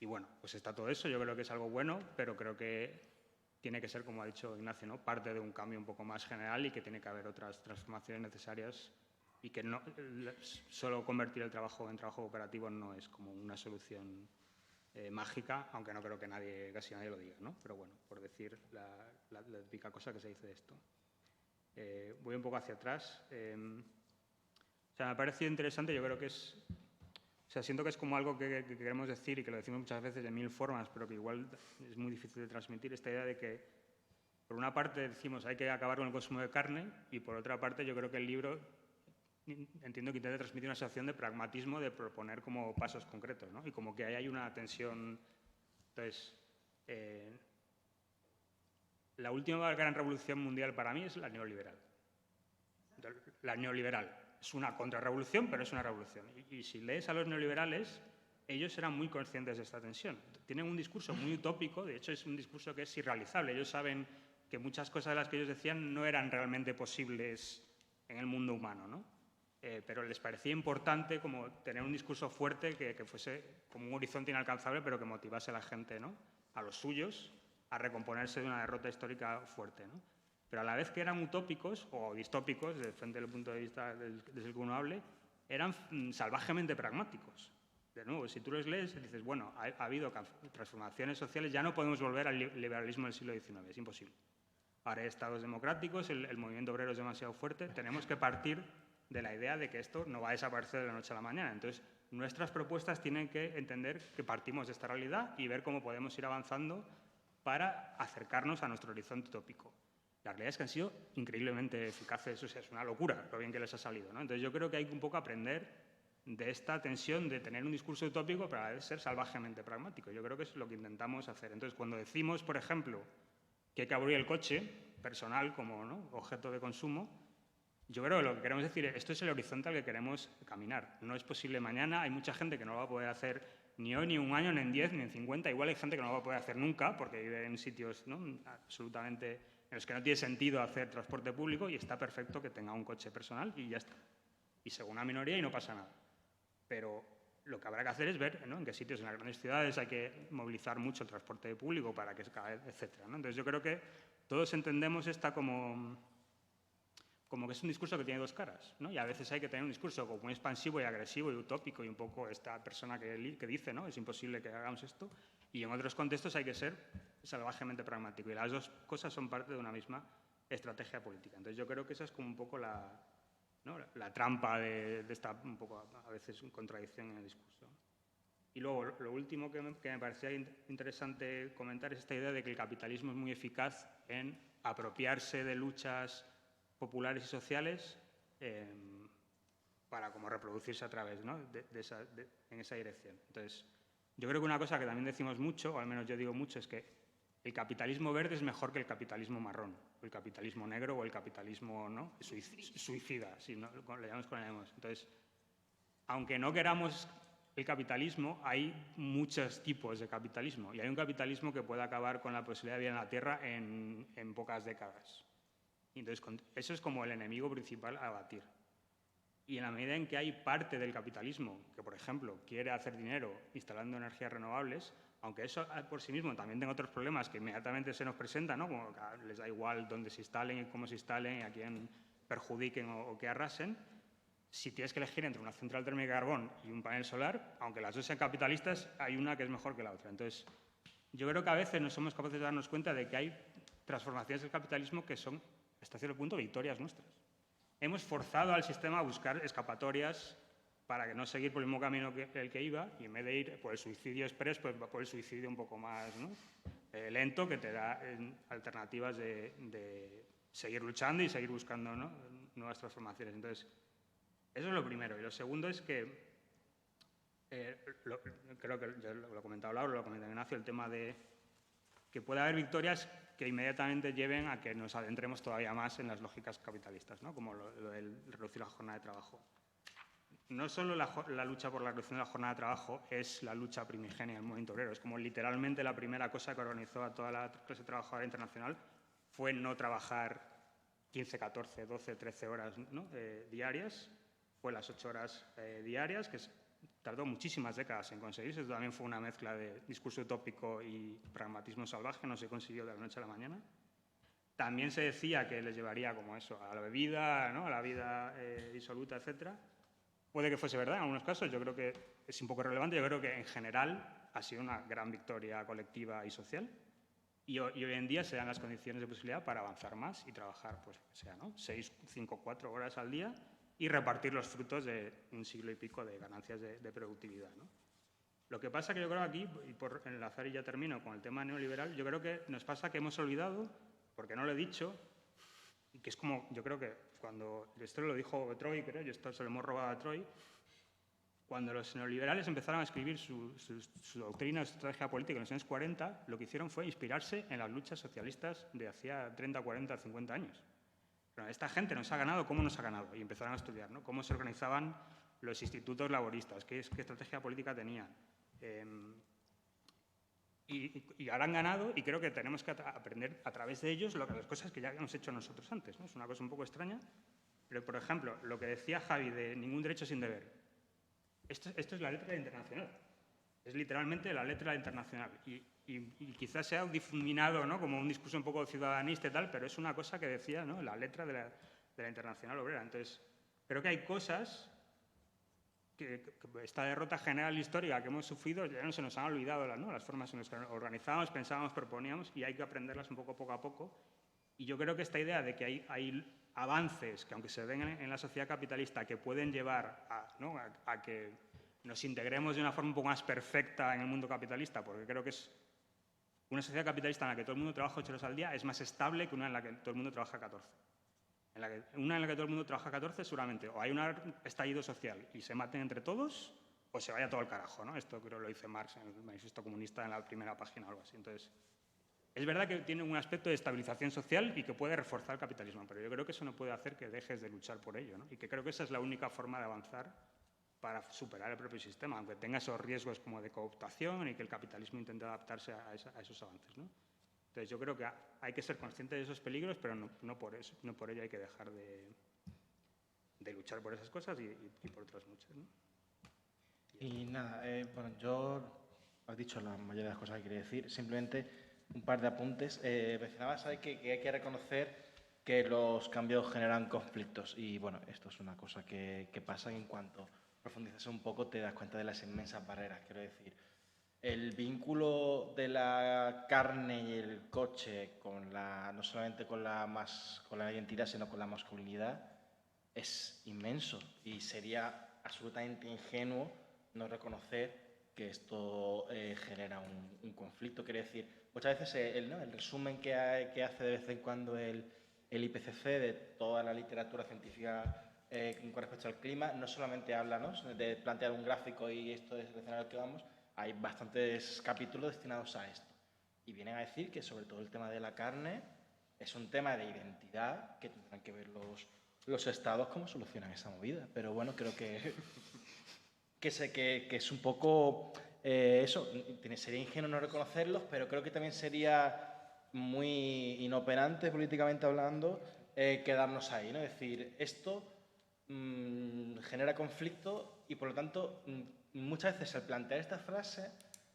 bueno, pues está todo eso. Yo creo que es algo bueno, pero creo que tiene que ser, como ha dicho Ignacio, ¿no?, parte de un cambio un poco más general y que tiene que haber otras transformaciones necesarias y que no, solo convertir el trabajo en trabajo cooperativo no es como una solución mágica, aunque no creo que casi nadie lo diga, ¿no? Pero bueno, por decir la típica cosa que se dice de esto. Voy un poco hacia atrás. O sea, me ha parecido interesante, yo creo que es... O sea, siento que es como algo que queremos decir y que lo decimos muchas veces de mil formas, pero que igual es muy difícil de transmitir, esta idea de que, por una parte, decimos hay que acabar con el consumo de carne y, por otra parte, yo creo que el libro, entiendo que intenta transmitir una sensación de pragmatismo, de proponer como pasos concretos, ¿no? Y como que ahí hay una tensión. Entonces, la última gran revolución mundial para mí es la neoliberal. La neoliberal. Es una contrarrevolución, pero es una revolución. Y si lees a los neoliberales, ellos eran muy conscientes de esta tensión. Tienen un discurso muy utópico, de hecho es un discurso que es irrealizable. Ellos saben que muchas cosas de las que ellos decían no eran realmente posibles en el mundo humano, ¿no? Pero les parecía importante como tener un discurso fuerte que fuese como un horizonte inalcanzable, pero que motivase a la gente, ¿no?, a los suyos, a recomponerse de una derrota histórica fuerte, ¿no? Pero a la vez que eran utópicos o distópicos, frente del punto de vista del que uno hable, eran salvajemente pragmáticos. De nuevo, si tú los lees, dices, bueno, ha habido transformaciones sociales, ya no podemos volver al liberalismo del siglo XIX, es imposible. Ahora hay estados democráticos, el movimiento obrero es demasiado fuerte, tenemos que partir de la idea de que esto no va a desaparecer de la noche a la mañana. Entonces, nuestras propuestas tienen que entender que partimos de esta realidad y ver cómo podemos ir avanzando para acercarnos a nuestro horizonte utópico. La realidad es que han sido increíblemente eficaces, o sea, es una locura lo bien que les ha salido, ¿no? Entonces, yo creo que hay que un poco aprender de esta tensión de tener un discurso utópico para ser salvajemente pragmático. Yo creo que es lo que intentamos hacer. Entonces, cuando decimos, por ejemplo, que hay que abolir el coche personal como, ¿no?, objeto de consumo, yo creo que lo que queremos decir es esto es el horizonte al que queremos caminar. No es posible mañana, hay mucha gente que no lo va a poder hacer ni hoy, ni un año, ni en 10, ni en 50. Igual hay gente que no lo va a poder hacer nunca porque vive en sitios, ¿no?, absolutamente en los que no tiene sentido hacer transporte público y está perfecto que tenga un coche personal y ya está. Y según una minoría y no pasa nada. Pero lo que habrá que hacer es ver, ¿no?, en qué sitios en las grandes ciudades hay que movilizar mucho el transporte público para que se cada vez, etcétera, ¿no? Entonces yo creo que todos entendemos esta como que es un discurso que tiene dos caras, ¿no? Y a veces hay que tener un discurso como muy expansivo y agresivo y utópico y un poco esta persona que dice, ¿no?, es imposible que hagamos esto, y en otros contextos hay que ser salvajemente pragmático. Y las dos cosas son parte de una misma estrategia política. Entonces yo creo que esa es como un poco la trampa de esta un poco a veces contradicción en el discurso. Y luego lo último que me parecía interesante comentar es esta idea de que el capitalismo es muy eficaz en apropiarse de luchas populares y sociales para como reproducirse a través, ¿no?, en esa dirección. Entonces, yo creo que una cosa que también decimos mucho, o al menos yo digo mucho, es que el capitalismo verde es mejor que el capitalismo marrón, o el capitalismo negro, o el capitalismo, ¿no?, suicida, si no, le llamamos como le llamamos. Entonces, aunque no queramos el capitalismo, hay muchos tipos de capitalismo, y hay un capitalismo que puede acabar con la posibilidad de vida en la Tierra en pocas décadas. Y entonces, eso es como el enemigo principal a batir. Y en la medida en que hay parte del capitalismo que, por ejemplo, quiere hacer dinero instalando energías renovables, aunque eso por sí mismo también tenga otros problemas que inmediatamente se nos presentan, ¿no?, como que les da igual dónde se instalen y cómo se instalen y a quién perjudiquen o que arrasen, si tienes que elegir entre una central térmica de carbón y un panel solar, aunque las dos sean capitalistas, hay una que es mejor que la otra. Entonces, yo creo que a veces no somos capaces de darnos cuenta de que hay transformaciones del capitalismo que son, hasta cierto punto, victorias nuestras. Hemos forzado al sistema a buscar escapatorias para que no seguir por el mismo camino que el que iba, y en vez de ir por el suicidio express, pues va por el suicidio un poco más, ¿no?, lento, que te da alternativas de seguir luchando y seguir buscando, ¿no?, nuevas transformaciones. Entonces, eso es lo primero. Y lo segundo es que, creo que ya lo ha comentado Laura, lo ha comentado Ignacio, el tema de que puede haber victorias que inmediatamente lleven a que nos adentremos todavía más en las lógicas capitalistas, ¿no?, como lo del reducir la jornada de trabajo. No solo la lucha por la reducción de la jornada de trabajo es la lucha primigenia del movimiento obrero, es como literalmente la primera cosa que organizó a toda la clase trabajadora internacional fue no trabajar 15, 14, 12, 13 horas, ¿no?, diarias, fue las 8 horas diarias, que tardó muchísimas décadas en conseguirse. Esto también fue una mezcla de discurso utópico y pragmatismo salvaje, no se consiguió de la noche a la mañana. También se decía que les llevaría como eso, a la bebida, ¿no?, a la vida disoluta, etcétera. Puede que fuese verdad en algunos casos, yo creo que es un poco relevante, yo creo que en general ha sido una gran victoria colectiva y social, y hoy en día se dan las condiciones de posibilidad para avanzar más y trabajar, pues, lo que sea, ¿no?, 6, 5, 4 horas al día y repartir los frutos de un siglo y pico de ganancias de productividad, ¿no? Lo que pasa que yo creo aquí, y por enlazar y ya termino con el tema neoliberal, yo creo que nos pasa que hemos olvidado, porque no lo he dicho, y que es como, yo creo que cuando, esto lo dijo Troy, creo, y esto se lo hemos robado a Troy, cuando los neoliberales empezaron a escribir su doctrina, su estrategia política en los años 40, lo que hicieron fue inspirarse en las luchas socialistas de hacía 30, 40, 50 años. Pero esta gente nos ha ganado, ¿cómo nos ha ganado? Y empezaron a estudiar, ¿no?, cómo se organizaban los institutos laboristas, qué estrategia política tenían. Y ahora han ganado, y creo que tenemos que aprender a través de ellos las cosas que ya hemos hecho nosotros antes, ¿no? Es una cosa un poco extraña, pero, por ejemplo, lo que decía Javi de ningún derecho sin deber. Esto es la letra internacional. Es literalmente la letra internacional. Y quizás sea difuminado, ¿no?, como un discurso un poco ciudadanista y tal, pero es una cosa que decía, ¿no?, la letra de la Internacional Obrera. Entonces, creo que hay cosas que esta derrota general histórica que hemos sufrido ya no se nos han olvidado, ¿no?, las formas en las que organizábamos, pensábamos, proponíamos, y hay que aprenderlas un poco a poco. Y yo creo que esta idea de que hay avances que, aunque se ven en la sociedad capitalista, que pueden llevar a que nos integremos de una forma un poco más perfecta en el mundo capitalista, porque creo que es una sociedad capitalista en la que todo el mundo trabaja 8 horas al día es más estable que una en la que todo el mundo trabaja 14. Una en la que todo el mundo trabaja 14 seguramente o hay un estallido social y se maten entre todos o se vaya todo al carajo, ¿no? Esto creo que lo dice Marx en el Manifiesto Comunista en la primera página o algo así. Entonces, es verdad que tiene un aspecto de estabilización social y que puede reforzar el capitalismo, pero yo creo que eso no puede hacer que dejes de luchar por ello, ¿no? Y que creo que esa es la única forma de avanzar para superar el propio sistema, aunque tenga esos riesgos como de cooptación y que el capitalismo intente adaptarse a esos avances, ¿no? Entonces, yo creo que hay que ser consciente de esos peligros, pero no por ello hay que dejar de luchar por esas cosas y por otras muchas, ¿no? Y nada, bueno, yo has dicho la mayoría de las cosas que quería decir, simplemente un par de apuntes. Mencionabas que hay que reconocer que los cambios generan conflictos y bueno, esto es una cosa que pasa y en cuanto profundizas un poco te das cuenta de las inmensas barreras, quiero decir. El vínculo de la carne y el coche no solamente con la identidad, sino con la masculinidad, es inmenso y sería absolutamente ingenuo no reconocer que esto genera un conflicto. Quiero decir, muchas veces el resumen que hace de vez en cuando el IPCC de toda la literatura científica con respecto al clima, no solamente habla, ¿no?, de plantear un gráfico y esto es el escenario al que vamos. Hay bastantes capítulos destinados a esto. Y vienen a decir que sobre todo el tema de la carne es un tema de identidad que tendrán que ver los estados cómo solucionan esa movida. Pero bueno, creo que es un poco eso. Sería ingenuo no reconocerlos, pero creo que también sería muy inoperante políticamente hablando quedarnos ahí, ¿no? Es decir, esto genera conflicto y por lo tanto muchas veces al plantear esta frase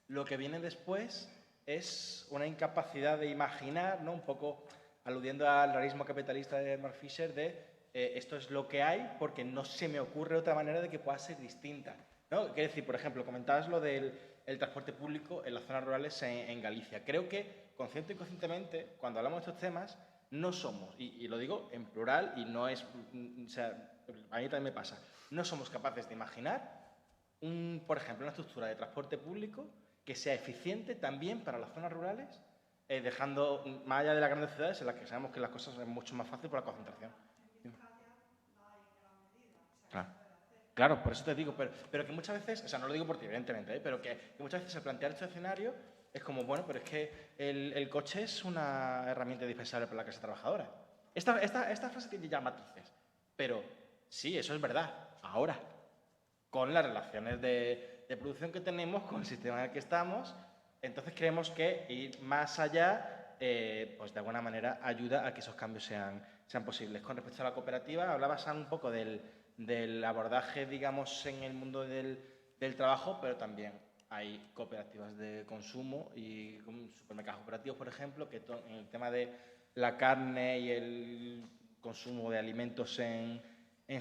lo que viene después es una incapacidad de imaginar, ¿no?, un poco aludiendo al realismo capitalista de Mark Fisher, de esto es lo que hay porque no se me ocurre otra manera de que pueda ser distinta, ¿no? Quiero decir, por ejemplo, comentabas lo del transporte público en las zonas rurales en Galicia. Creo que consciente y inconscientemente, cuando hablamos de estos temas, no somos, y lo digo en plural y no es, o sea, a mí también me pasa, no somos capaces de imaginar por ejemplo, una estructura de transporte público que sea eficiente también para las zonas rurales, dejando más allá de las grandes ciudades en las que sabemos que las cosas son mucho más fáciles por la concentración. Claro, por eso te digo, pero que muchas veces, o sea, no lo digo por ti, evidentemente, pero que muchas veces al plantear este escenario es como, bueno, pero es que el coche es una herramienta indispensable para la clase trabajadora. Esta frase tiene ya matices, pero sí, eso es verdad, ahora, con las relaciones de producción que tenemos, con el sistema en el que estamos, entonces creemos que ir más allá, pues de alguna manera ayuda a que esos cambios sean posibles. Con respecto a la cooperativa, hablabas un poco del abordaje, digamos, en el mundo del trabajo, pero también hay cooperativas de consumo y supermercados cooperativos, por ejemplo, que en el tema de la carne y el consumo de alimentos en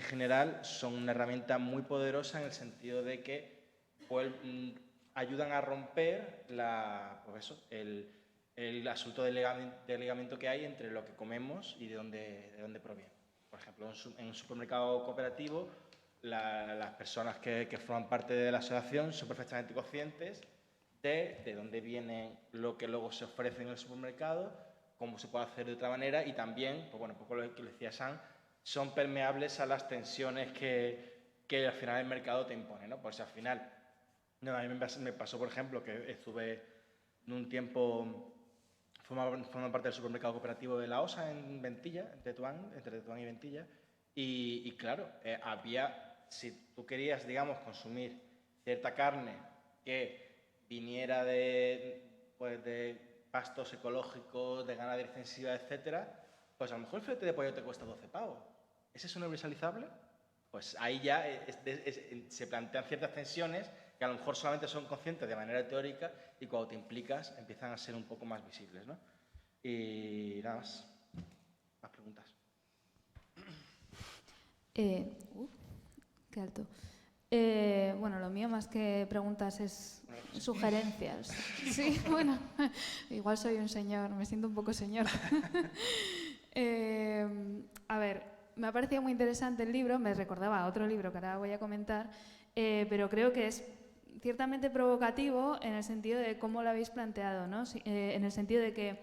general son una herramienta muy poderosa en el sentido de que ayudan a romper el asunto de ligamiento que hay entre lo que comemos y de dónde proviene. Por ejemplo, en un supermercado cooperativo, las personas que forman parte de la asociación son perfectamente conscientes de dónde viene lo que luego se ofrece en el supermercado, cómo se puede hacer de otra manera y también, pues bueno, un poco lo que decía Sam, son permeables a las tensiones que al final el mercado te impone, ¿no? Por si al final, a mí me pasó, por ejemplo, que estuve en un tiempo formando parte del supermercado cooperativo de la OSA en Ventilla, entre Tetuán y Ventilla, y claro, si tú querías, digamos, consumir cierta carne que viniera de pastos ecológicos, de ganadería extensiva, etcétera, pues a lo mejor el filete de pollo te cuesta 12 pavos. ¿Es eso universalizable? Pues ahí ya se plantean ciertas tensiones que a lo mejor solamente son conscientes de manera teórica y cuando te implicas empiezan a ser un poco más visibles, ¿no? Y nada más. Más preguntas. Qué alto. Bueno, lo mío más que preguntas es sugerencias. Sí, bueno, igual soy un señor, me siento un poco señor. A ver, me ha parecido muy interesante el libro, me recordaba a otro libro que ahora voy a comentar, pero creo que es ciertamente provocativo en el sentido de cómo lo habéis planteado, ¿no? En el sentido de que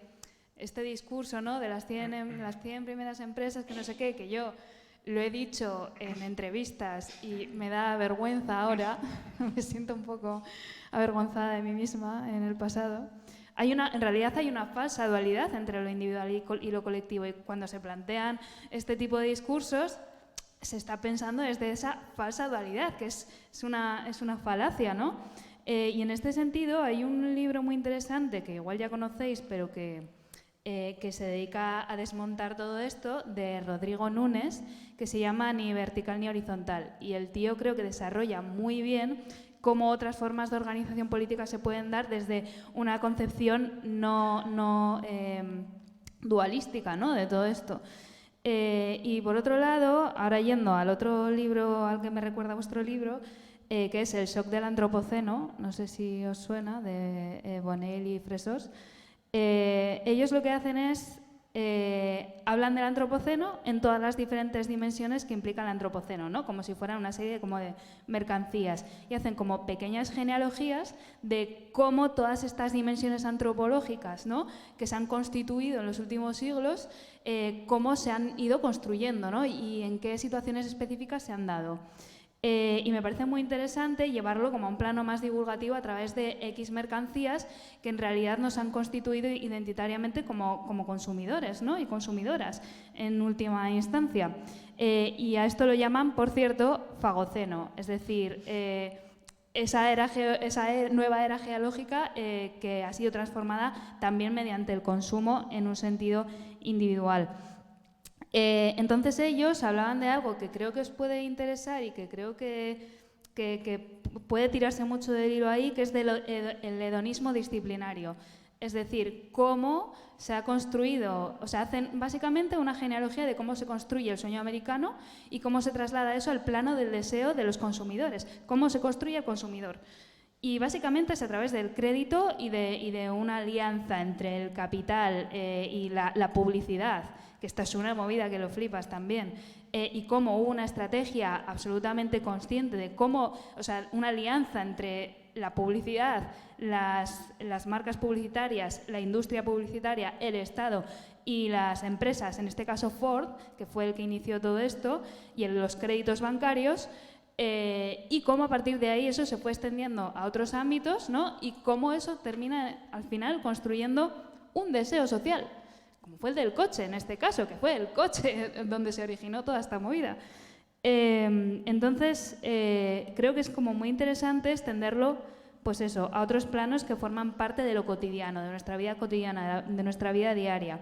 este discurso, ¿no?, de las 100 primeras empresas, que no sé qué, que yo lo he dicho en entrevistas y me da vergüenza ahora, me siento un poco avergonzada de mí misma en el pasado. En realidad hay una falsa dualidad entre lo individual y lo colectivo, y cuando se plantean este tipo de discursos se está pensando desde esa falsa dualidad, que es una falacia, ¿no? Y en este sentido hay un libro muy interesante que igual ya conocéis, pero que se dedica a desmontar todo esto, de Rodrigo Nunes, que se llama Ni vertical ni horizontal. Y el tío creo que desarrolla muy bien cómo otras formas de organización política se pueden dar desde una concepción no dualística, ¿no?, de todo esto. Y por otro lado, ahora yendo al otro libro al que me recuerda vuestro libro, que es El shock del antropoceno, no sé si os suena, de Bonnell y Fresós. Ellos lo que hacen es hablan del antropoceno en todas las diferentes dimensiones que implica el antropoceno, ¿no?, como si fueran una serie de mercancías, y hacen como pequeñas genealogías de cómo todas estas dimensiones antropológicas, ¿no?, que se han constituido en los últimos siglos, cómo se han ido construyendo, ¿no?, y en qué situaciones específicas se han dado. Y me parece muy interesante llevarlo como a un plano más divulgativo a través de X mercancías que en realidad nos han constituido identitariamente como consumidores, ¿no?, y consumidoras en última instancia. Y a esto lo llaman, por cierto, fagoceno, es decir, esa nueva era geológica que ha sido transformada también mediante el consumo en un sentido individual. Entonces ellos hablaban de algo que creo que os puede interesar y que creo que puede tirarse mucho del hilo ahí, que es el hedonismo disciplinario. Es decir, cómo se ha construido, o sea, hacen básicamente una genealogía de cómo se construye el sueño americano y cómo se traslada eso al plano del deseo de los consumidores, cómo se construye el consumidor. Y básicamente es a través del crédito y de una alianza entre el capital y la publicidad, que esta es una movida que lo flipas también, y cómo hubo una estrategia absolutamente consciente de cómo, o sea, una alianza entre la publicidad, las marcas publicitarias, la industria publicitaria, el Estado y las empresas, en este caso Ford, que fue el que inició todo esto, y los créditos bancarios, y cómo a partir de ahí eso se fue extendiendo a otros ámbitos, ¿no?, y cómo eso termina al final construyendo un deseo social, como fue el del coche en este caso, que fue el coche donde se originó toda esta movida. Entonces, creo que es como muy interesante extenderlo, pues eso, a otros planos que forman parte de lo cotidiano, de nuestra vida cotidiana, de nuestra vida diaria.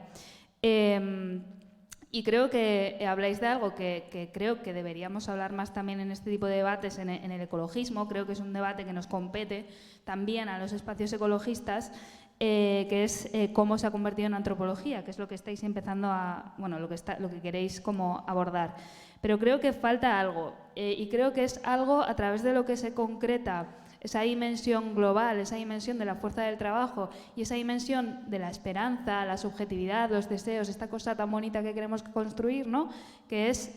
Y creo que habláis de algo que creo que deberíamos hablar más también en este tipo de debates, en el ecologismo. Creo que es un debate que nos compete también a los espacios ecologistas, que es cómo se ha convertido en antropología, que es lo que estáis empezando lo que queréis como abordar. Pero creo que falta algo, y creo que es algo a través de lo que se concreta esa dimensión global, esa dimensión de la fuerza del trabajo y esa dimensión de la esperanza, la subjetividad, los deseos, esta cosa tan bonita que queremos construir, ¿no?, que es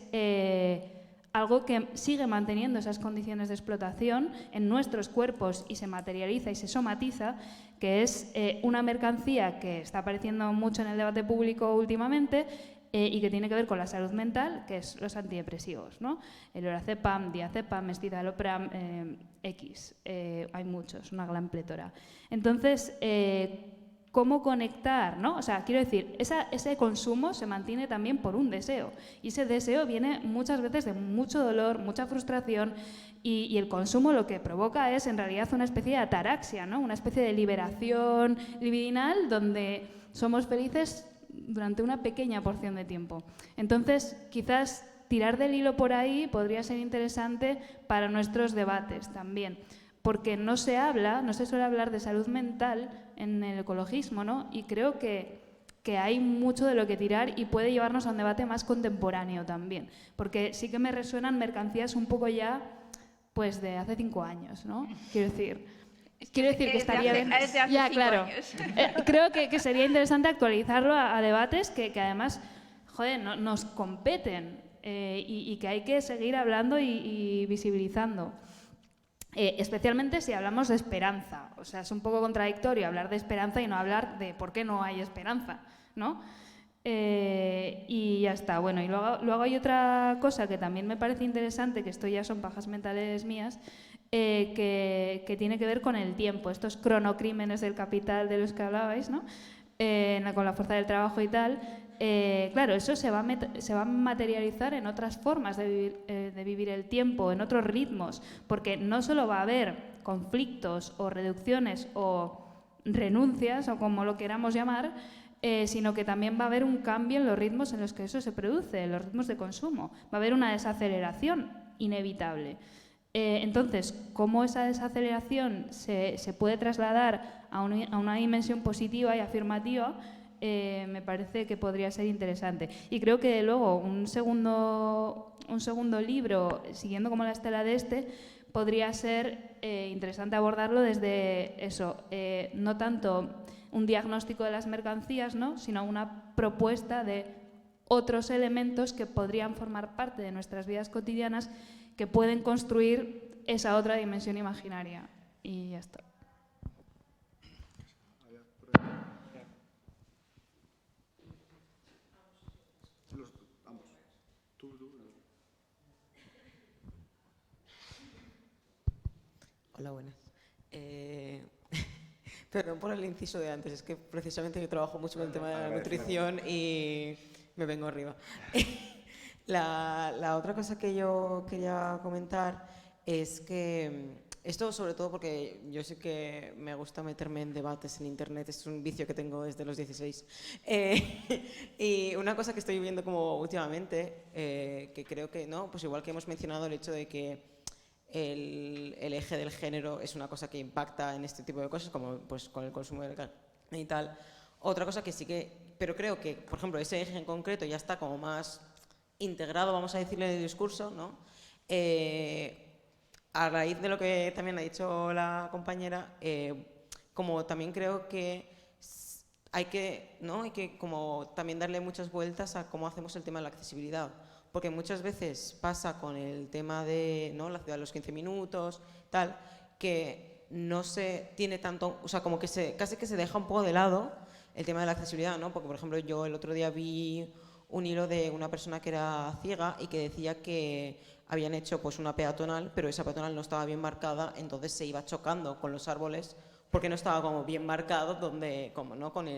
algo que sigue manteniendo esas condiciones de explotación en nuestros cuerpos y se materializa y se somatiza, que es una mercancía que está apareciendo mucho en el debate público últimamente, y que tiene que ver con la salud mental, que es los antidepresivos, ¿no? El lorazepam, diazepam, escitalopram, X. Hay muchos, una gran plétora. Entonces, ¿cómo conectar, ¿no? O sea, quiero decir, ese consumo se mantiene también por un deseo. Y ese deseo viene muchas veces de mucho dolor, mucha frustración, y el consumo lo que provoca es en realidad una especie de ataraxia, ¿no? Una especie de liberación libidinal donde somos felices durante una pequeña porción de tiempo. Entonces, quizás tirar del hilo por ahí podría ser interesante para nuestros debates también, porque no se suele hablar de salud mental en el ecologismo, ¿no? Y creo que hay mucho de lo que tirar y puede llevarnos a un debate más contemporáneo también, porque sí que me resuenan mercancías un poco ya, pues, de hace 5 años, ¿no? Quiero decir que estaría bien. Ya, claro. Creo que sería interesante actualizarlo a debates que además, joder, nos competen y que hay que seguir hablando y visibilizando. Especialmente si hablamos de esperanza. O sea, es un poco contradictorio hablar de esperanza y no hablar de por qué no hay esperanza, ¿no? Y ya está. Bueno, y luego hay otra cosa que también me parece interesante, que esto ya son pajas mentales mías, que tiene que ver con el tiempo, estos cronocrímenes del capital de los que hablabais, ¿no? Con la fuerza del trabajo y tal. Claro, eso se va a materializar en otras formas de vivir el tiempo, en otros ritmos, porque no solo va a haber conflictos o reducciones o renuncias, o como lo queramos llamar, sino que también va a haber un cambio en los ritmos en los que eso se produce, en los ritmos de consumo. Va a haber una desaceleración inevitable. Entonces, ¿cómo esa desaceleración se puede trasladar a una dimensión positiva y afirmativa? Me parece que podría ser interesante. Y creo que luego un segundo libro, siguiendo como la estela de este, podría ser interesante abordarlo desde eso, no tanto un diagnóstico de las mercancías, ¿no?, sino una propuesta de otros elementos que podrían formar parte de nuestras vidas cotidianas, que pueden construir esa otra dimensión imaginaria. Y ya está. Hola, buenas. Perdón por el inciso de antes, es que precisamente yo trabajo mucho con el tema de la nutrición y me vengo arriba. La otra cosa que yo quería comentar es que esto, sobre todo porque yo sé que me gusta meterme en debates en internet, es un vicio que tengo desde los 16. Y una cosa que estoy viendo como últimamente, que creo que, ¿no?, pues igual que hemos mencionado el hecho de que el eje del género es una cosa que impacta en este tipo de cosas, como pues con el consumo de carne y tal. Otra cosa que sí que, pero creo que, por ejemplo, ese eje en concreto ya está como más integrado, vamos a decirle, en el discurso, ¿no? A raíz de lo que también ha dicho la compañera, como también creo que hay que, ¿no?, hay que como también darle muchas vueltas a cómo hacemos el tema de la accesibilidad. Porque muchas veces pasa con el tema de, ¿no?, la ciudad de los 15 minutos, tal, que no se tiene tanto, o sea, como que casi que se deja un poco de lado el tema de la accesibilidad, ¿no? Porque, por ejemplo, yo el otro día vi un hilo de una persona que era ciega y que decía que habían hecho pues una peatonal, pero esa peatonal no estaba bien marcada, entonces se iba chocando con los árboles porque no estaba como bien marcado, donde, como, ¿no?, con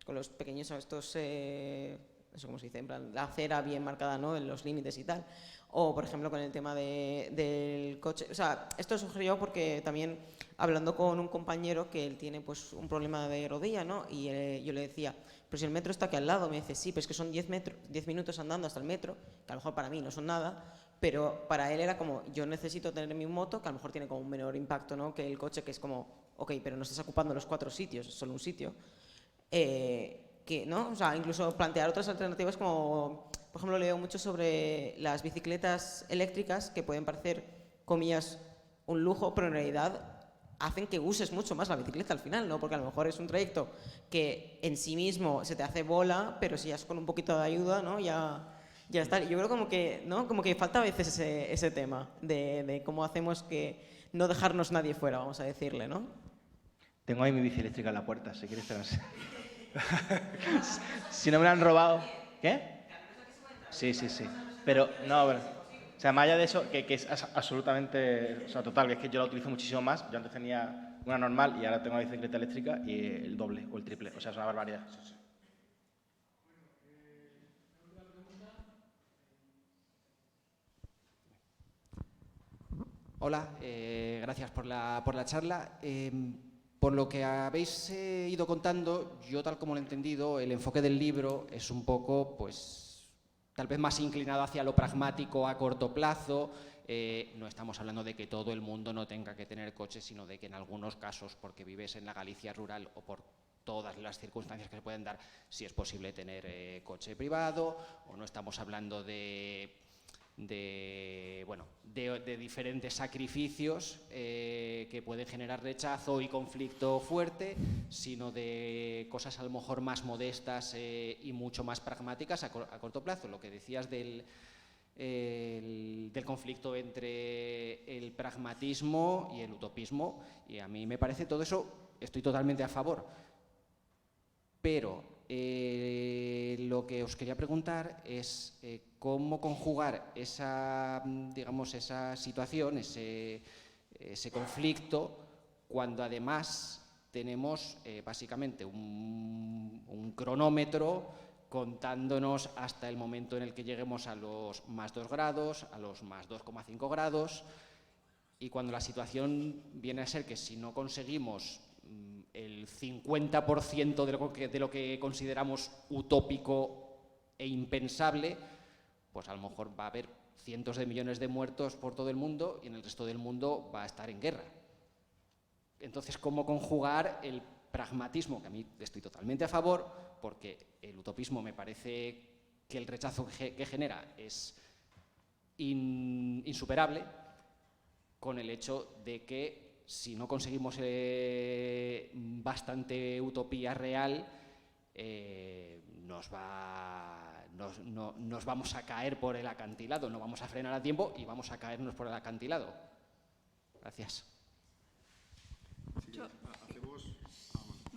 los pequeños estos... no sé cómo se dice, en plan, la acera bien marcada, ¿no?, en los límites y tal. O, por ejemplo, con el tema del coche. O sea, esto surgió porque también, hablando con un compañero que él tiene pues un problema de rodilla, ¿no?, y yo le decía, pero si el metro está aquí al lado, me dice, sí, pero es que son 10 minutos andando hasta el metro, que a lo mejor para mí no son nada, pero para él era como, yo necesito tener mi moto, que a lo mejor tiene como un menor impacto, ¿no?, que el coche, que es como, ok, pero no estás ocupando los 4 sitios, es solo un sitio. Que, ¿no?, o sea, incluso plantear otras alternativas como, por ejemplo, leo mucho sobre las bicicletas eléctricas que pueden parecer, comillas, un lujo, pero en realidad hacen que uses mucho más la bicicleta al final, ¿no? Porque a lo mejor es un trayecto que en sí mismo se te hace bola, pero si ya es con un poquito de ayuda, ¿no?, ya está. Yo creo como que, ¿no?, como que falta a veces ese tema de cómo hacemos que no dejarnos nadie fuera, vamos a decirle, ¿no? Tengo ahí mi bici eléctrica en la puerta, si quieres tenerse. Si no me la han robado. ¿Qué? Sí. Pero, no, bueno, o sea, más allá de eso, que es absolutamente, o sea, total, que es que yo la utilizo muchísimo más. Yo antes tenía una normal y ahora tengo una bicicleta eléctrica y el doble o el triple. O sea, es una barbaridad. Sí. Hola, gracias por la charla. Por lo que habéis ido contando, yo tal como lo he entendido, el enfoque del libro es un poco, pues, tal vez más inclinado hacia lo pragmático a corto plazo. No estamos hablando de que todo el mundo no tenga que tener coche, sino de que en algunos casos, porque vives en la Galicia rural o por todas las circunstancias que se pueden dar, si es posible tener coche privado, o no estamos hablando de de diferentes sacrificios que pueden generar rechazo y conflicto fuerte, sino de cosas a lo mejor más modestas y mucho más pragmáticas a corto plazo. Lo que decías del conflicto entre el pragmatismo y el utopismo, y a mí me parece todo eso, estoy totalmente a favor. Pero lo que os quería preguntar es cómo conjugar esa situación, ese conflicto, cuando además tenemos básicamente un cronómetro contándonos hasta el momento en el que lleguemos a los más 2 grados, a los más 2,5 grados, y cuando la situación viene a ser que si no conseguimos el 50% de lo que consideramos utópico e impensable, pues a lo mejor va a haber cientos de millones de muertos por todo el mundo y en el resto del mundo va a estar en guerra. Entonces, ¿cómo conjugar el pragmatismo, que a mí estoy totalmente a favor, porque el utopismo me parece que el rechazo que genera es insuperable, con el hecho de que si no conseguimos bastante utopía real, nos vamos a caer por el acantilado, no vamos a frenar a tiempo y vamos a caernos por el acantilado. Gracias. No,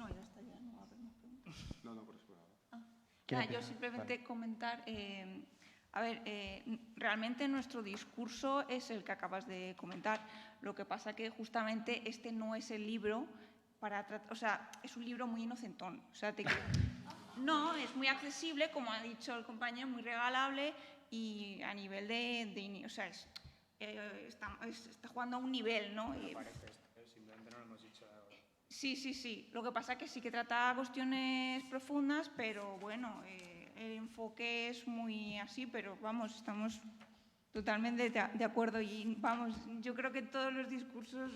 ya está, ya no va a haber más preguntas. No, por eso. Yo simplemente comentar, realmente nuestro discurso es el que acabas de comentar. Lo que pasa que justamente este no es el libro para tratar, o sea, es un libro muy inocentón. O sea, no, es muy accesible, como ha dicho el compañero, muy regalable y a nivel o sea, está jugando a un nivel, ¿no? Simplemente no lo hemos dicho. Sí. Lo que pasa es que sí que trata cuestiones profundas, pero bueno, el enfoque es muy así, pero vamos, estamos totalmente de acuerdo y vamos, yo creo que todos los discursos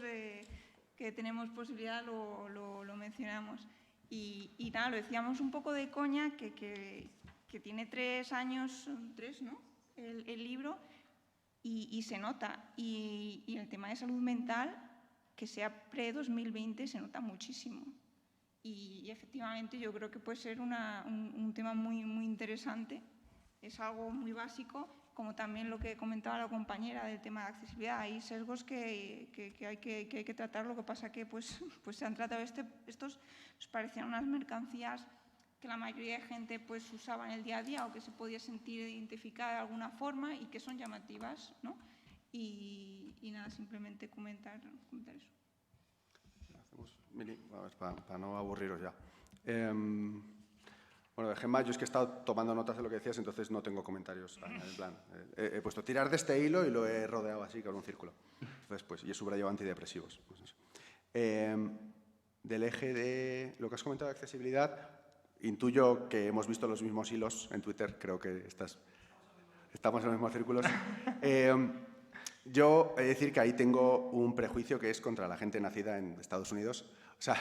que tenemos posibilidad lo mencionamos. Y nada, lo decíamos un poco de coña, que tiene 3 años, 3, ¿no? El libro, y se nota. Y el tema de salud mental, que sea pre-2020, se nota muchísimo. Y efectivamente yo creo que puede ser un tema muy, muy interesante. Es algo muy básico, como también lo que comentaba la compañera del tema de accesibilidad. Hay sesgos que hay que tratar. Lo que pasa que pues se han tratado estos parecían unas mercancías que la mayoría de gente pues usaba en el día a día o que se podía sentir identificada de alguna forma y que son llamativas, ¿no? Y nada, simplemente comentar eso. Mili, para no aburriros ya. Bueno, Gemma, yo es que he estado tomando notas de lo que decías, entonces no tengo comentarios. En plan, he puesto tirar de este hilo y lo he rodeado así con un círculo. Entonces, pues, y he subrayado antidepresivos. Pues eso. Del eje de lo que has comentado de accesibilidad, intuyo que hemos visto los mismos hilos en Twitter, creo que estamos en los mismos círculos. Yo he de decir que ahí tengo un prejuicio que es contra la gente nacida en Estados Unidos. O sea,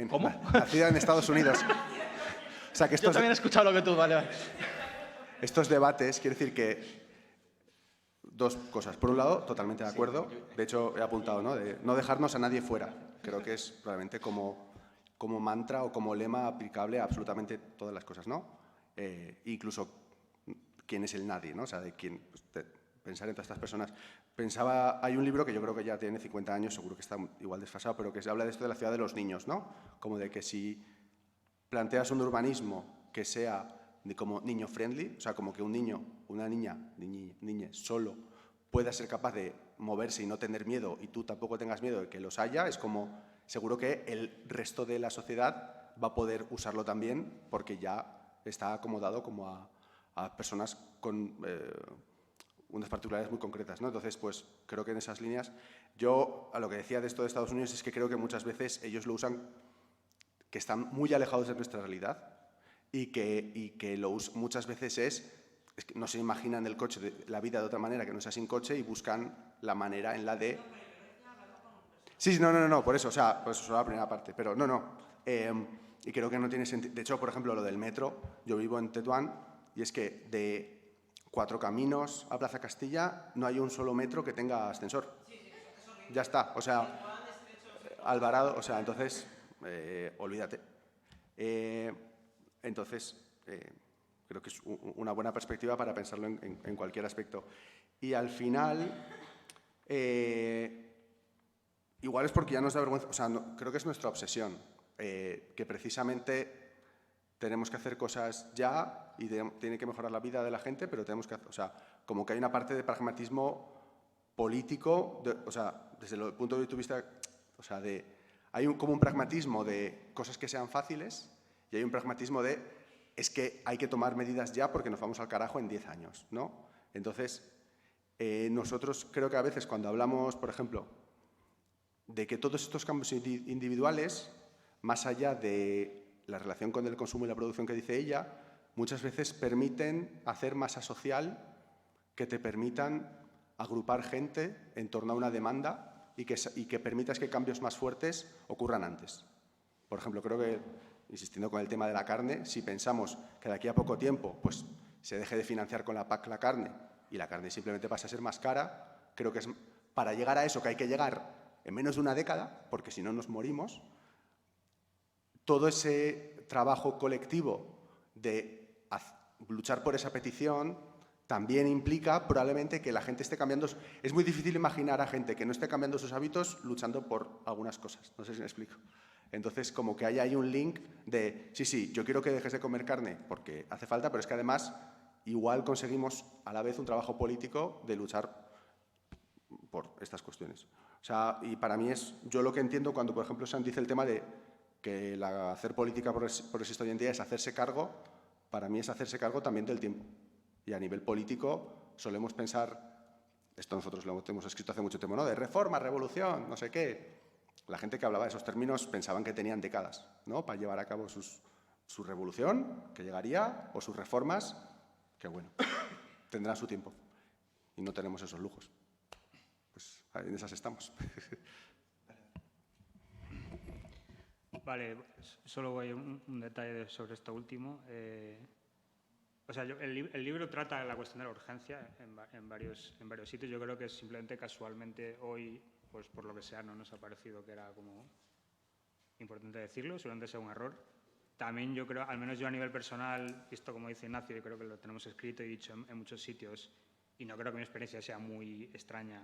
¿Cómo? Nacida en Estados Unidos. O sea, que Yo también he escuchado lo que tú, vale. Estos debates, quiero decir que 2 cosas. Por un lado, totalmente de acuerdo. De hecho, he apuntado, ¿no? De no dejarnos a nadie fuera. Creo que es probablemente como mantra o como lema aplicable a absolutamente todas las cosas, ¿no? Incluso quién es el nadie, ¿no? O sea, de quién... pensar en todas estas personas. Hay un libro que yo creo que ya tiene 50 años, seguro que está igual desfasado, pero que se habla de esto de la ciudad de los niños, ¿no? Como de que si planteas un urbanismo que sea como niño friendly, o sea, como que un niño, una niña solo pueda ser capaz de moverse y no tener miedo y tú tampoco tengas miedo de que los haya, es como seguro que el resto de la sociedad va a poder usarlo también porque ya está acomodado como a personas con unas particularidades muy concretas, ¿no? Entonces, pues creo que en esas líneas, yo a lo que decía de esto de Estados Unidos es que creo que muchas veces ellos lo usan, que están muy alejados de nuestra realidad y que lo usan muchas veces es que no se imaginan el coche, la vida de otra manera que no sea sin coche y buscan la manera en la de... Sí, no, por eso, o sea, pues eso es la primera parte, pero no. Y creo que no tiene sentido. De hecho, por ejemplo, lo del metro, yo vivo en Tetuán y es que 4 caminos a Plaza Castilla, no hay un solo metro que tenga ascensor. Ya está, o sea, Alvarado, o sea, entonces, olvídate. Entonces, creo que es una buena perspectiva para pensarlo en cualquier aspecto. Y al final, igual es porque ya nos da vergüenza, o sea, creo que es nuestra obsesión, que precisamente tenemos que hacer cosas ya y tiene que mejorar la vida de la gente, pero tenemos que hacer, o sea, como que hay una parte de pragmatismo político, o sea, desde el punto de vista, o sea, hay como un pragmatismo de cosas que sean fáciles y hay un pragmatismo de es que hay que tomar medidas ya porque nos vamos al carajo en 10 años, ¿no? Entonces, nosotros creo que a veces cuando hablamos, por ejemplo, de que todos estos cambios individuales, más allá de la relación con el consumo y la producción que dice ella, muchas veces permiten hacer masa social que te permitan agrupar gente en torno a una demanda y que permitas que cambios más fuertes ocurran antes. Por ejemplo, creo que, insistiendo con el tema de la carne, si pensamos que de aquí a poco tiempo pues, se deje de financiar con la PAC la carne y la carne simplemente pasa a ser más cara, creo que es para llegar a eso que hay que llegar en menos de una década, porque si no nos morimos. Todo ese trabajo colectivo de luchar por esa petición también implica probablemente que la gente esté cambiando. Es muy difícil imaginar a gente que no esté cambiando sus hábitos luchando por algunas cosas. No sé si me explico. Entonces, como que hay ahí un link de, sí, yo quiero que dejes de comer carne porque hace falta, pero es que además igual conseguimos a la vez un trabajo político de luchar por estas cuestiones. O sea, y para mí yo lo que entiendo cuando, por ejemplo, San dice el tema de que hacer política progresista hoy en día es hacerse cargo, para mí es hacerse cargo también del tiempo. Y a nivel político solemos pensar, esto nosotros lo hemos escrito hace mucho tiempo, ¿no? De reforma, revolución, no sé qué. La gente que hablaba de esos términos pensaban que tenían décadas, ¿no? Para llevar a cabo su revolución, que llegaría, o sus reformas, que bueno, tendrán su tiempo. Y no tenemos esos lujos. Pues en esas estamos. Vale, solo voy a un detalle sobre esto último. O sea, el libro trata la cuestión de la urgencia en varios sitios. Yo creo que simplemente casualmente hoy, pues por lo que sea, no nos ha parecido que era como importante decirlo, seguramente sea un error. También yo creo, al menos yo a nivel personal, esto como dice Ignacio, yo creo que lo tenemos escrito y dicho en muchos sitios, y no creo que mi experiencia sea muy extraña.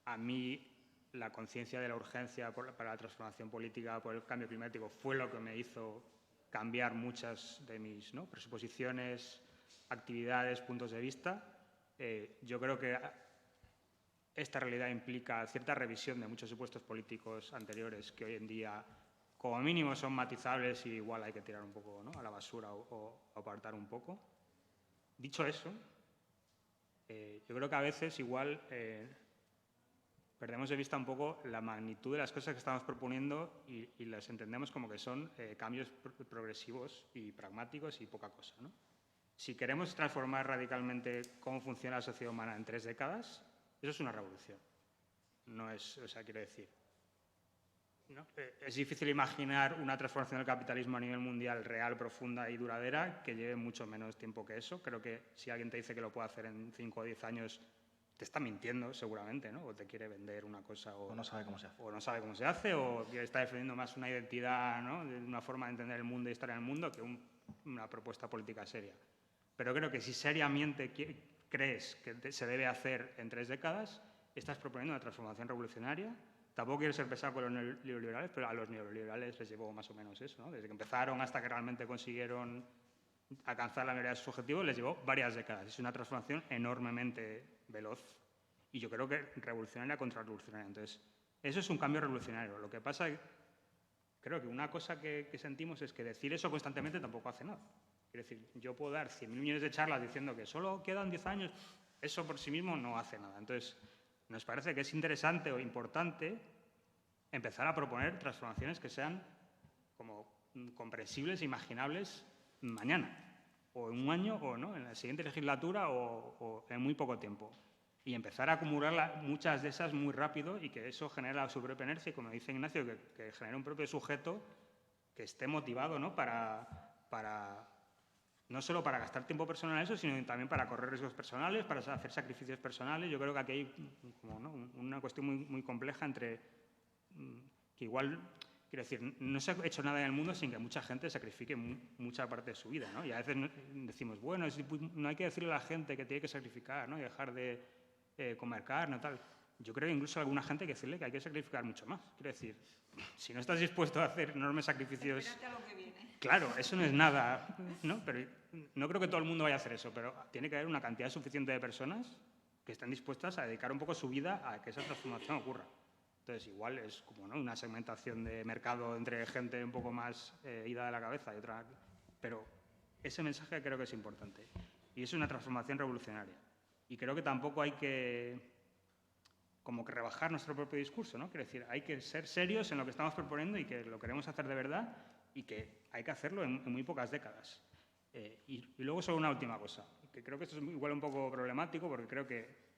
A mí la conciencia de la urgencia para la transformación política, por el cambio climático, fue lo que me hizo cambiar muchas de mis presuposiciones, actividades, puntos de vista. Yo creo que esta realidad implica cierta revisión de muchos supuestos políticos anteriores que hoy en día, como mínimo, son matizables y igual hay que tirar un poco, ¿no?, a la basura o apartar un poco. Dicho eso, yo creo que a veces igual perdemos de vista un poco la magnitud de las cosas que estamos proponiendo y las entendemos como que son cambios progresivos y pragmáticos y poca cosa, ¿no? Si queremos transformar radicalmente cómo funciona la sociedad humana en 3 décadas, eso es una revolución. No es, o sea, quiero decir, ¿no? Es difícil imaginar una transformación del capitalismo a nivel mundial real, profunda y duradera que lleve mucho menos tiempo que eso. Creo que si alguien te dice que lo puede hacer en 5 o 10 años, te está mintiendo seguramente, ¿no? O te quiere vender una cosa o no sabe cómo se hace. O no sabe cómo se hace, o está defendiendo más una identidad, ¿no?, de una forma de entender el mundo y estar en el mundo que una propuesta política seria. Pero creo que si seriamente crees que se debe hacer en 3 décadas, estás proponiendo una transformación revolucionaria. Tampoco quiero ser pesado con los neoliberales, pero a los neoliberales les llevó más o menos eso, ¿no? Desde que empezaron hasta que realmente consiguieron alcanzar la mayoría de sus objetivos, les llevó varias décadas. Es una transformación enormemente veloz y yo creo que revolucionaria contra revolucionaria. Entonces, eso es un cambio revolucionario. Lo que pasa, creo que una cosa que sentimos es que decir eso constantemente tampoco hace nada. Es decir, yo puedo dar 100.000 millones de charlas diciendo que solo quedan 10 años, eso por sí mismo no hace nada. Entonces, nos parece que es interesante o importante empezar a proponer transformaciones que sean como comprensibles e imaginables mañana, o en un año, o no, en la siguiente legislatura, o en muy poco tiempo. Y empezar a acumular muchas de esas muy rápido y que eso genera su propia inercia y, como dice Ignacio, que genere un propio sujeto que esté motivado, ¿no?, para no solo para gastar tiempo personal en eso, sino también para correr riesgos personales, para hacer sacrificios personales. Yo creo que aquí hay como, ¿no?, una cuestión muy, muy compleja entre que igual, quiero decir, no se ha hecho nada en el mundo sin que mucha gente sacrifique mucha parte de su vida, ¿no? Y a veces decimos, bueno, no hay que decirle a la gente que tiene que sacrificar, ¿no?, y dejar de comer carne o tal. Yo creo que incluso a alguna gente hay que decirle que hay que sacrificar mucho más. Quiero decir, si no estás dispuesto a hacer enormes sacrificios... Espérate a lo que viene. Claro, eso no es nada, ¿no? Pero no creo que todo el mundo vaya a hacer eso, pero tiene que haber una cantidad suficiente de personas que estén dispuestas a dedicar un poco su vida a que esa transformación ocurra. Entonces, igual es como, ¿no?, una segmentación de mercado entre gente un poco más ida de la cabeza y otra... Pero ese mensaje creo que es importante. Y es una transformación revolucionaria. Y creo que tampoco hay que... como que rebajar nuestro propio discurso, ¿no? Quiero decir, hay que ser serios en lo que estamos proponiendo y que lo queremos hacer de verdad y que hay que hacerlo en muy pocas décadas. Y luego solo una última cosa, que creo que esto es igual un poco problemático porque creo que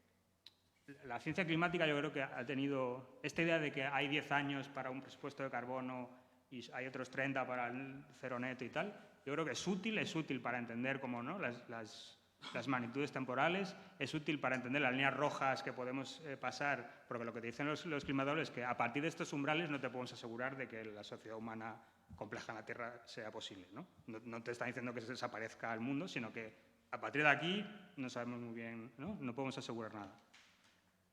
la ciencia climática yo creo que ha tenido esta idea de que hay 10 años para un presupuesto de carbono y hay otros 30 para el cero neto y tal. Yo creo que es útil para entender cómo, ¿no?, las magnitudes temporales, es útil para entender las líneas rojas que podemos pasar, porque lo que te dicen los climatólogos es que a partir de estos umbrales no te podemos asegurar de que la sociedad humana compleja en la Tierra sea posible, ¿no? No te están diciendo que se desaparezca el mundo, sino que a partir de aquí no sabemos muy bien, no podemos asegurar nada.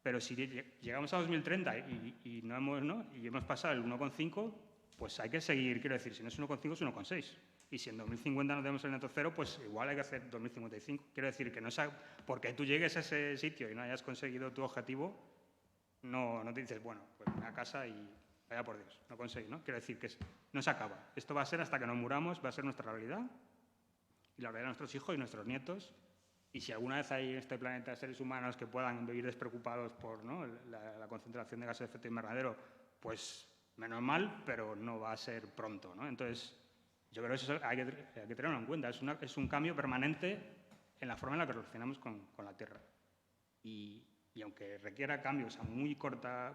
Pero si llegamos a 2030 y hemos pasado el 1,5, pues hay que seguir, quiero decir, si no es 1,5 es 1,6. Y si en 2050 no tenemos el neto cero, pues igual hay que hacer 2055. Quiero decir que no sea porque tú llegues a ese sitio y no hayas conseguido tu objetivo, no te dices, bueno, pues me voy a casa y vaya por Dios, no conseguí, ¿no? Quiero decir que no se acaba. Esto va a ser hasta que nos muramos, va a ser nuestra realidad y la realidad de nuestros hijos y nuestros nietos. Y si alguna vez hay en este planeta seres humanos que puedan vivir despreocupados por, ¿no?, la concentración de gases de efecto invernadero, pues menos mal, pero no va a ser pronto, ¿no? Entonces, yo creo que eso hay que tenerlo en cuenta. Es un cambio permanente en la forma en la que relacionamos con la Tierra. Y aunque requiera cambios a muy corta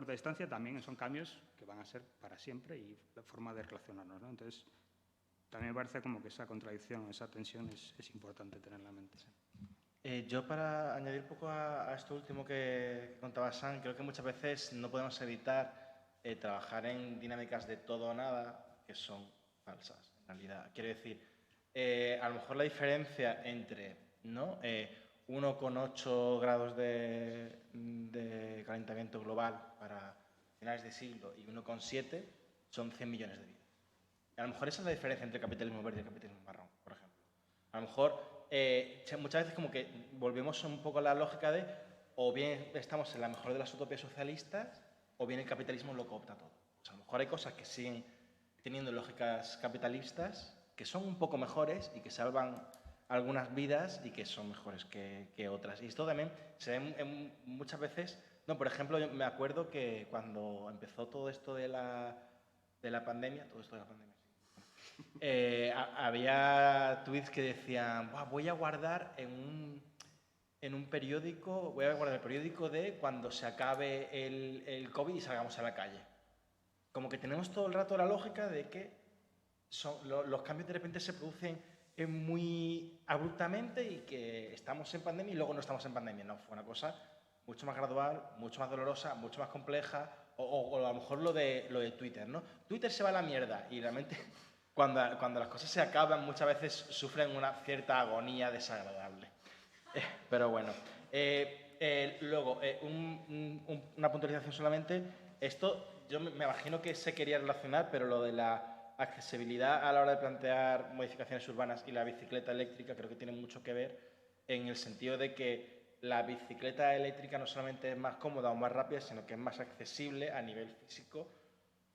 distancia, también son cambios que van a ser para siempre y la forma de relacionarnos, ¿no? Entonces, también me parece como que esa contradicción, esa tensión es importante tenerla en mente. Yo, para añadir un poco a esto último que contaba Sam, creo que muchas veces no podemos evitar trabajar en dinámicas de todo o nada que son falsas, en realidad. Quiero decir, a lo mejor la diferencia entre, ¿no?, 1,8 grados de calentamiento global para finales de siglo y 1,7 son 100 millones de vidas. A lo mejor esa es la diferencia entre el capitalismo verde y el capitalismo marrón, por ejemplo. A lo mejor muchas veces como que volvemos un poco a la lógica de o bien estamos en la mejor de las utopías socialistas o bien el capitalismo lo coopta todo. O sea, a lo mejor hay cosas que siguen teniendo lógicas capitalistas que son un poco mejores y que salvan algunas vidas y que son mejores que otras. Y esto también se ve muchas veces... No, por ejemplo, yo me acuerdo que cuando empezó todo esto de la pandemia, había tweets que decían, voy a guardar en un periódico, voy a guardar el periódico de cuando se acabe el COVID y salgamos a la calle. Como que tenemos todo el rato la lógica de que los cambios de repente se producen muy abruptamente y que estamos en pandemia y luego no estamos en pandemia. No, fue una cosa mucho más gradual, mucho más dolorosa, mucho más compleja, o a lo mejor lo de Twitter, ¿no? Twitter se va a la mierda y realmente cuando las cosas se acaban muchas veces sufren una cierta agonía desagradable. Pero bueno, luego, una puntualización solamente. Esto yo me imagino que se quería relacionar, pero lo de la accesibilidad a la hora de plantear modificaciones urbanas y la bicicleta eléctrica creo que tiene mucho que ver en el sentido de que la bicicleta eléctrica no solamente es más cómoda o más rápida, sino que es más accesible a nivel físico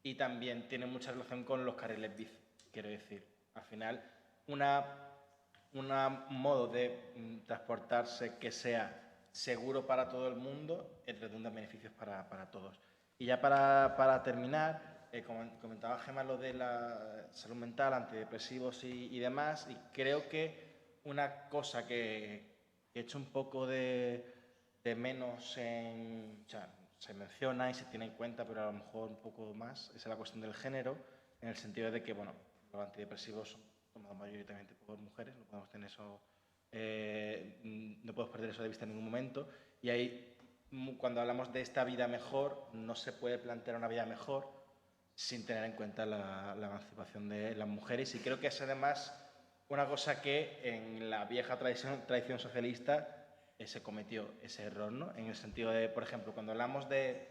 y también tiene mucha relación con los carriles bici. Quiero decir, al final, un modo de transportarse que sea seguro para todo el mundo redunda en beneficios para todos. Y ya para terminar, comentaba Gemma lo de la salud mental, antidepresivos y demás, y creo que una cosa que he hecho un poco de menos o sea, se menciona y se tiene en cuenta, pero a lo mejor un poco más, es la cuestión del género, en el sentido de que, bueno, los antidepresivos formado mayoritariamente por mujeres, no podemos tener eso, no podemos perder eso de vista en ningún momento. Y ahí, cuando hablamos de esta vida mejor, no se puede plantear una vida mejor sin tener en cuenta la emancipación de las mujeres. Y creo que es además una cosa que en la vieja tradición socialista se cometió ese error, ¿no? En el sentido de, por ejemplo, cuando hablamos de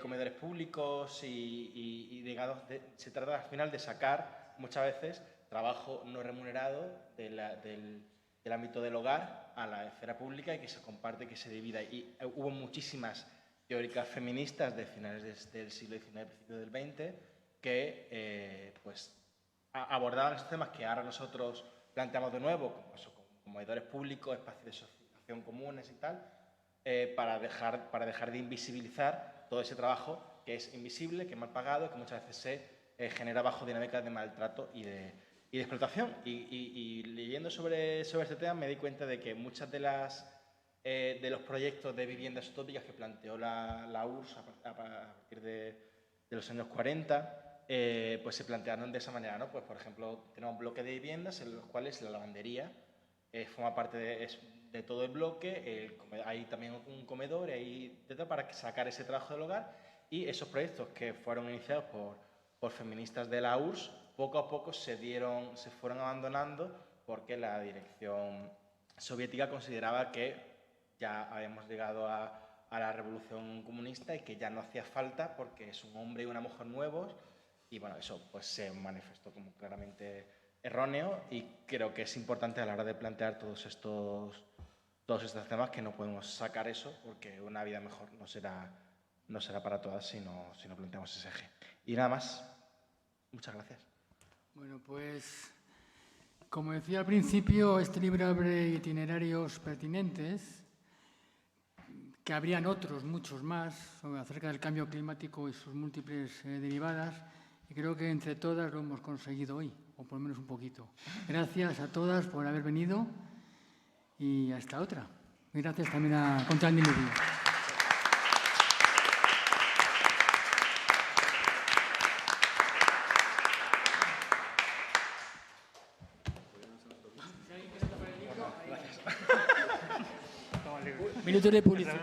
comedores públicos digamos, se trata al final de sacar muchas veces trabajo no remunerado del ámbito del hogar a la esfera pública y que se comparte, que se divida. Y hubo muchísimas teóricas feministas de finales del siglo XIX, principios del XX, que pues, abordaban estos temas que ahora nosotros planteamos de nuevo, como eso, como comedores públicos, espacios de socialización comunes y tal, para dejar de invisibilizar todo ese trabajo que es invisible, que es mal pagado, que muchas veces se genera bajo dinámicas de maltrato y de explotación. Y leyendo sobre este tema me di cuenta de que muchas de los proyectos de viviendas utópicas que planteó la URSS a partir de los años 40, pues se plantearon de esa manera, ¿no? Pues, por ejemplo, tenemos bloques de viviendas en los cuales la lavandería forma parte de todo el bloque, hay también un comedor para sacar ese trabajo del hogar, y esos proyectos que fueron iniciados por feministas de la URSS, poco a poco se fueron abandonando porque la dirección soviética consideraba que ya habíamos llegado a la revolución comunista y que ya no hacía falta porque es un hombre y una mujer nuevos, y bueno, eso pues se manifestó como claramente erróneo, y creo que es importante a la hora de plantear todos estos temas que no podemos sacar eso, porque una vida mejor no será para todas si no planteamos ese eje. Y nada más. Muchas gracias. Bueno, pues, como decía al principio, este libro abre itinerarios pertinentes, que habrían otros, muchos más, acerca del cambio climático y sus múltiples derivadas, y creo que entre todas lo hemos conseguido hoy, o por lo menos un poquito. Gracias a todas por haber venido y hasta otra. Y gracias también a Contra el Diluvio. Minuto de publicidad.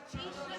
Sí.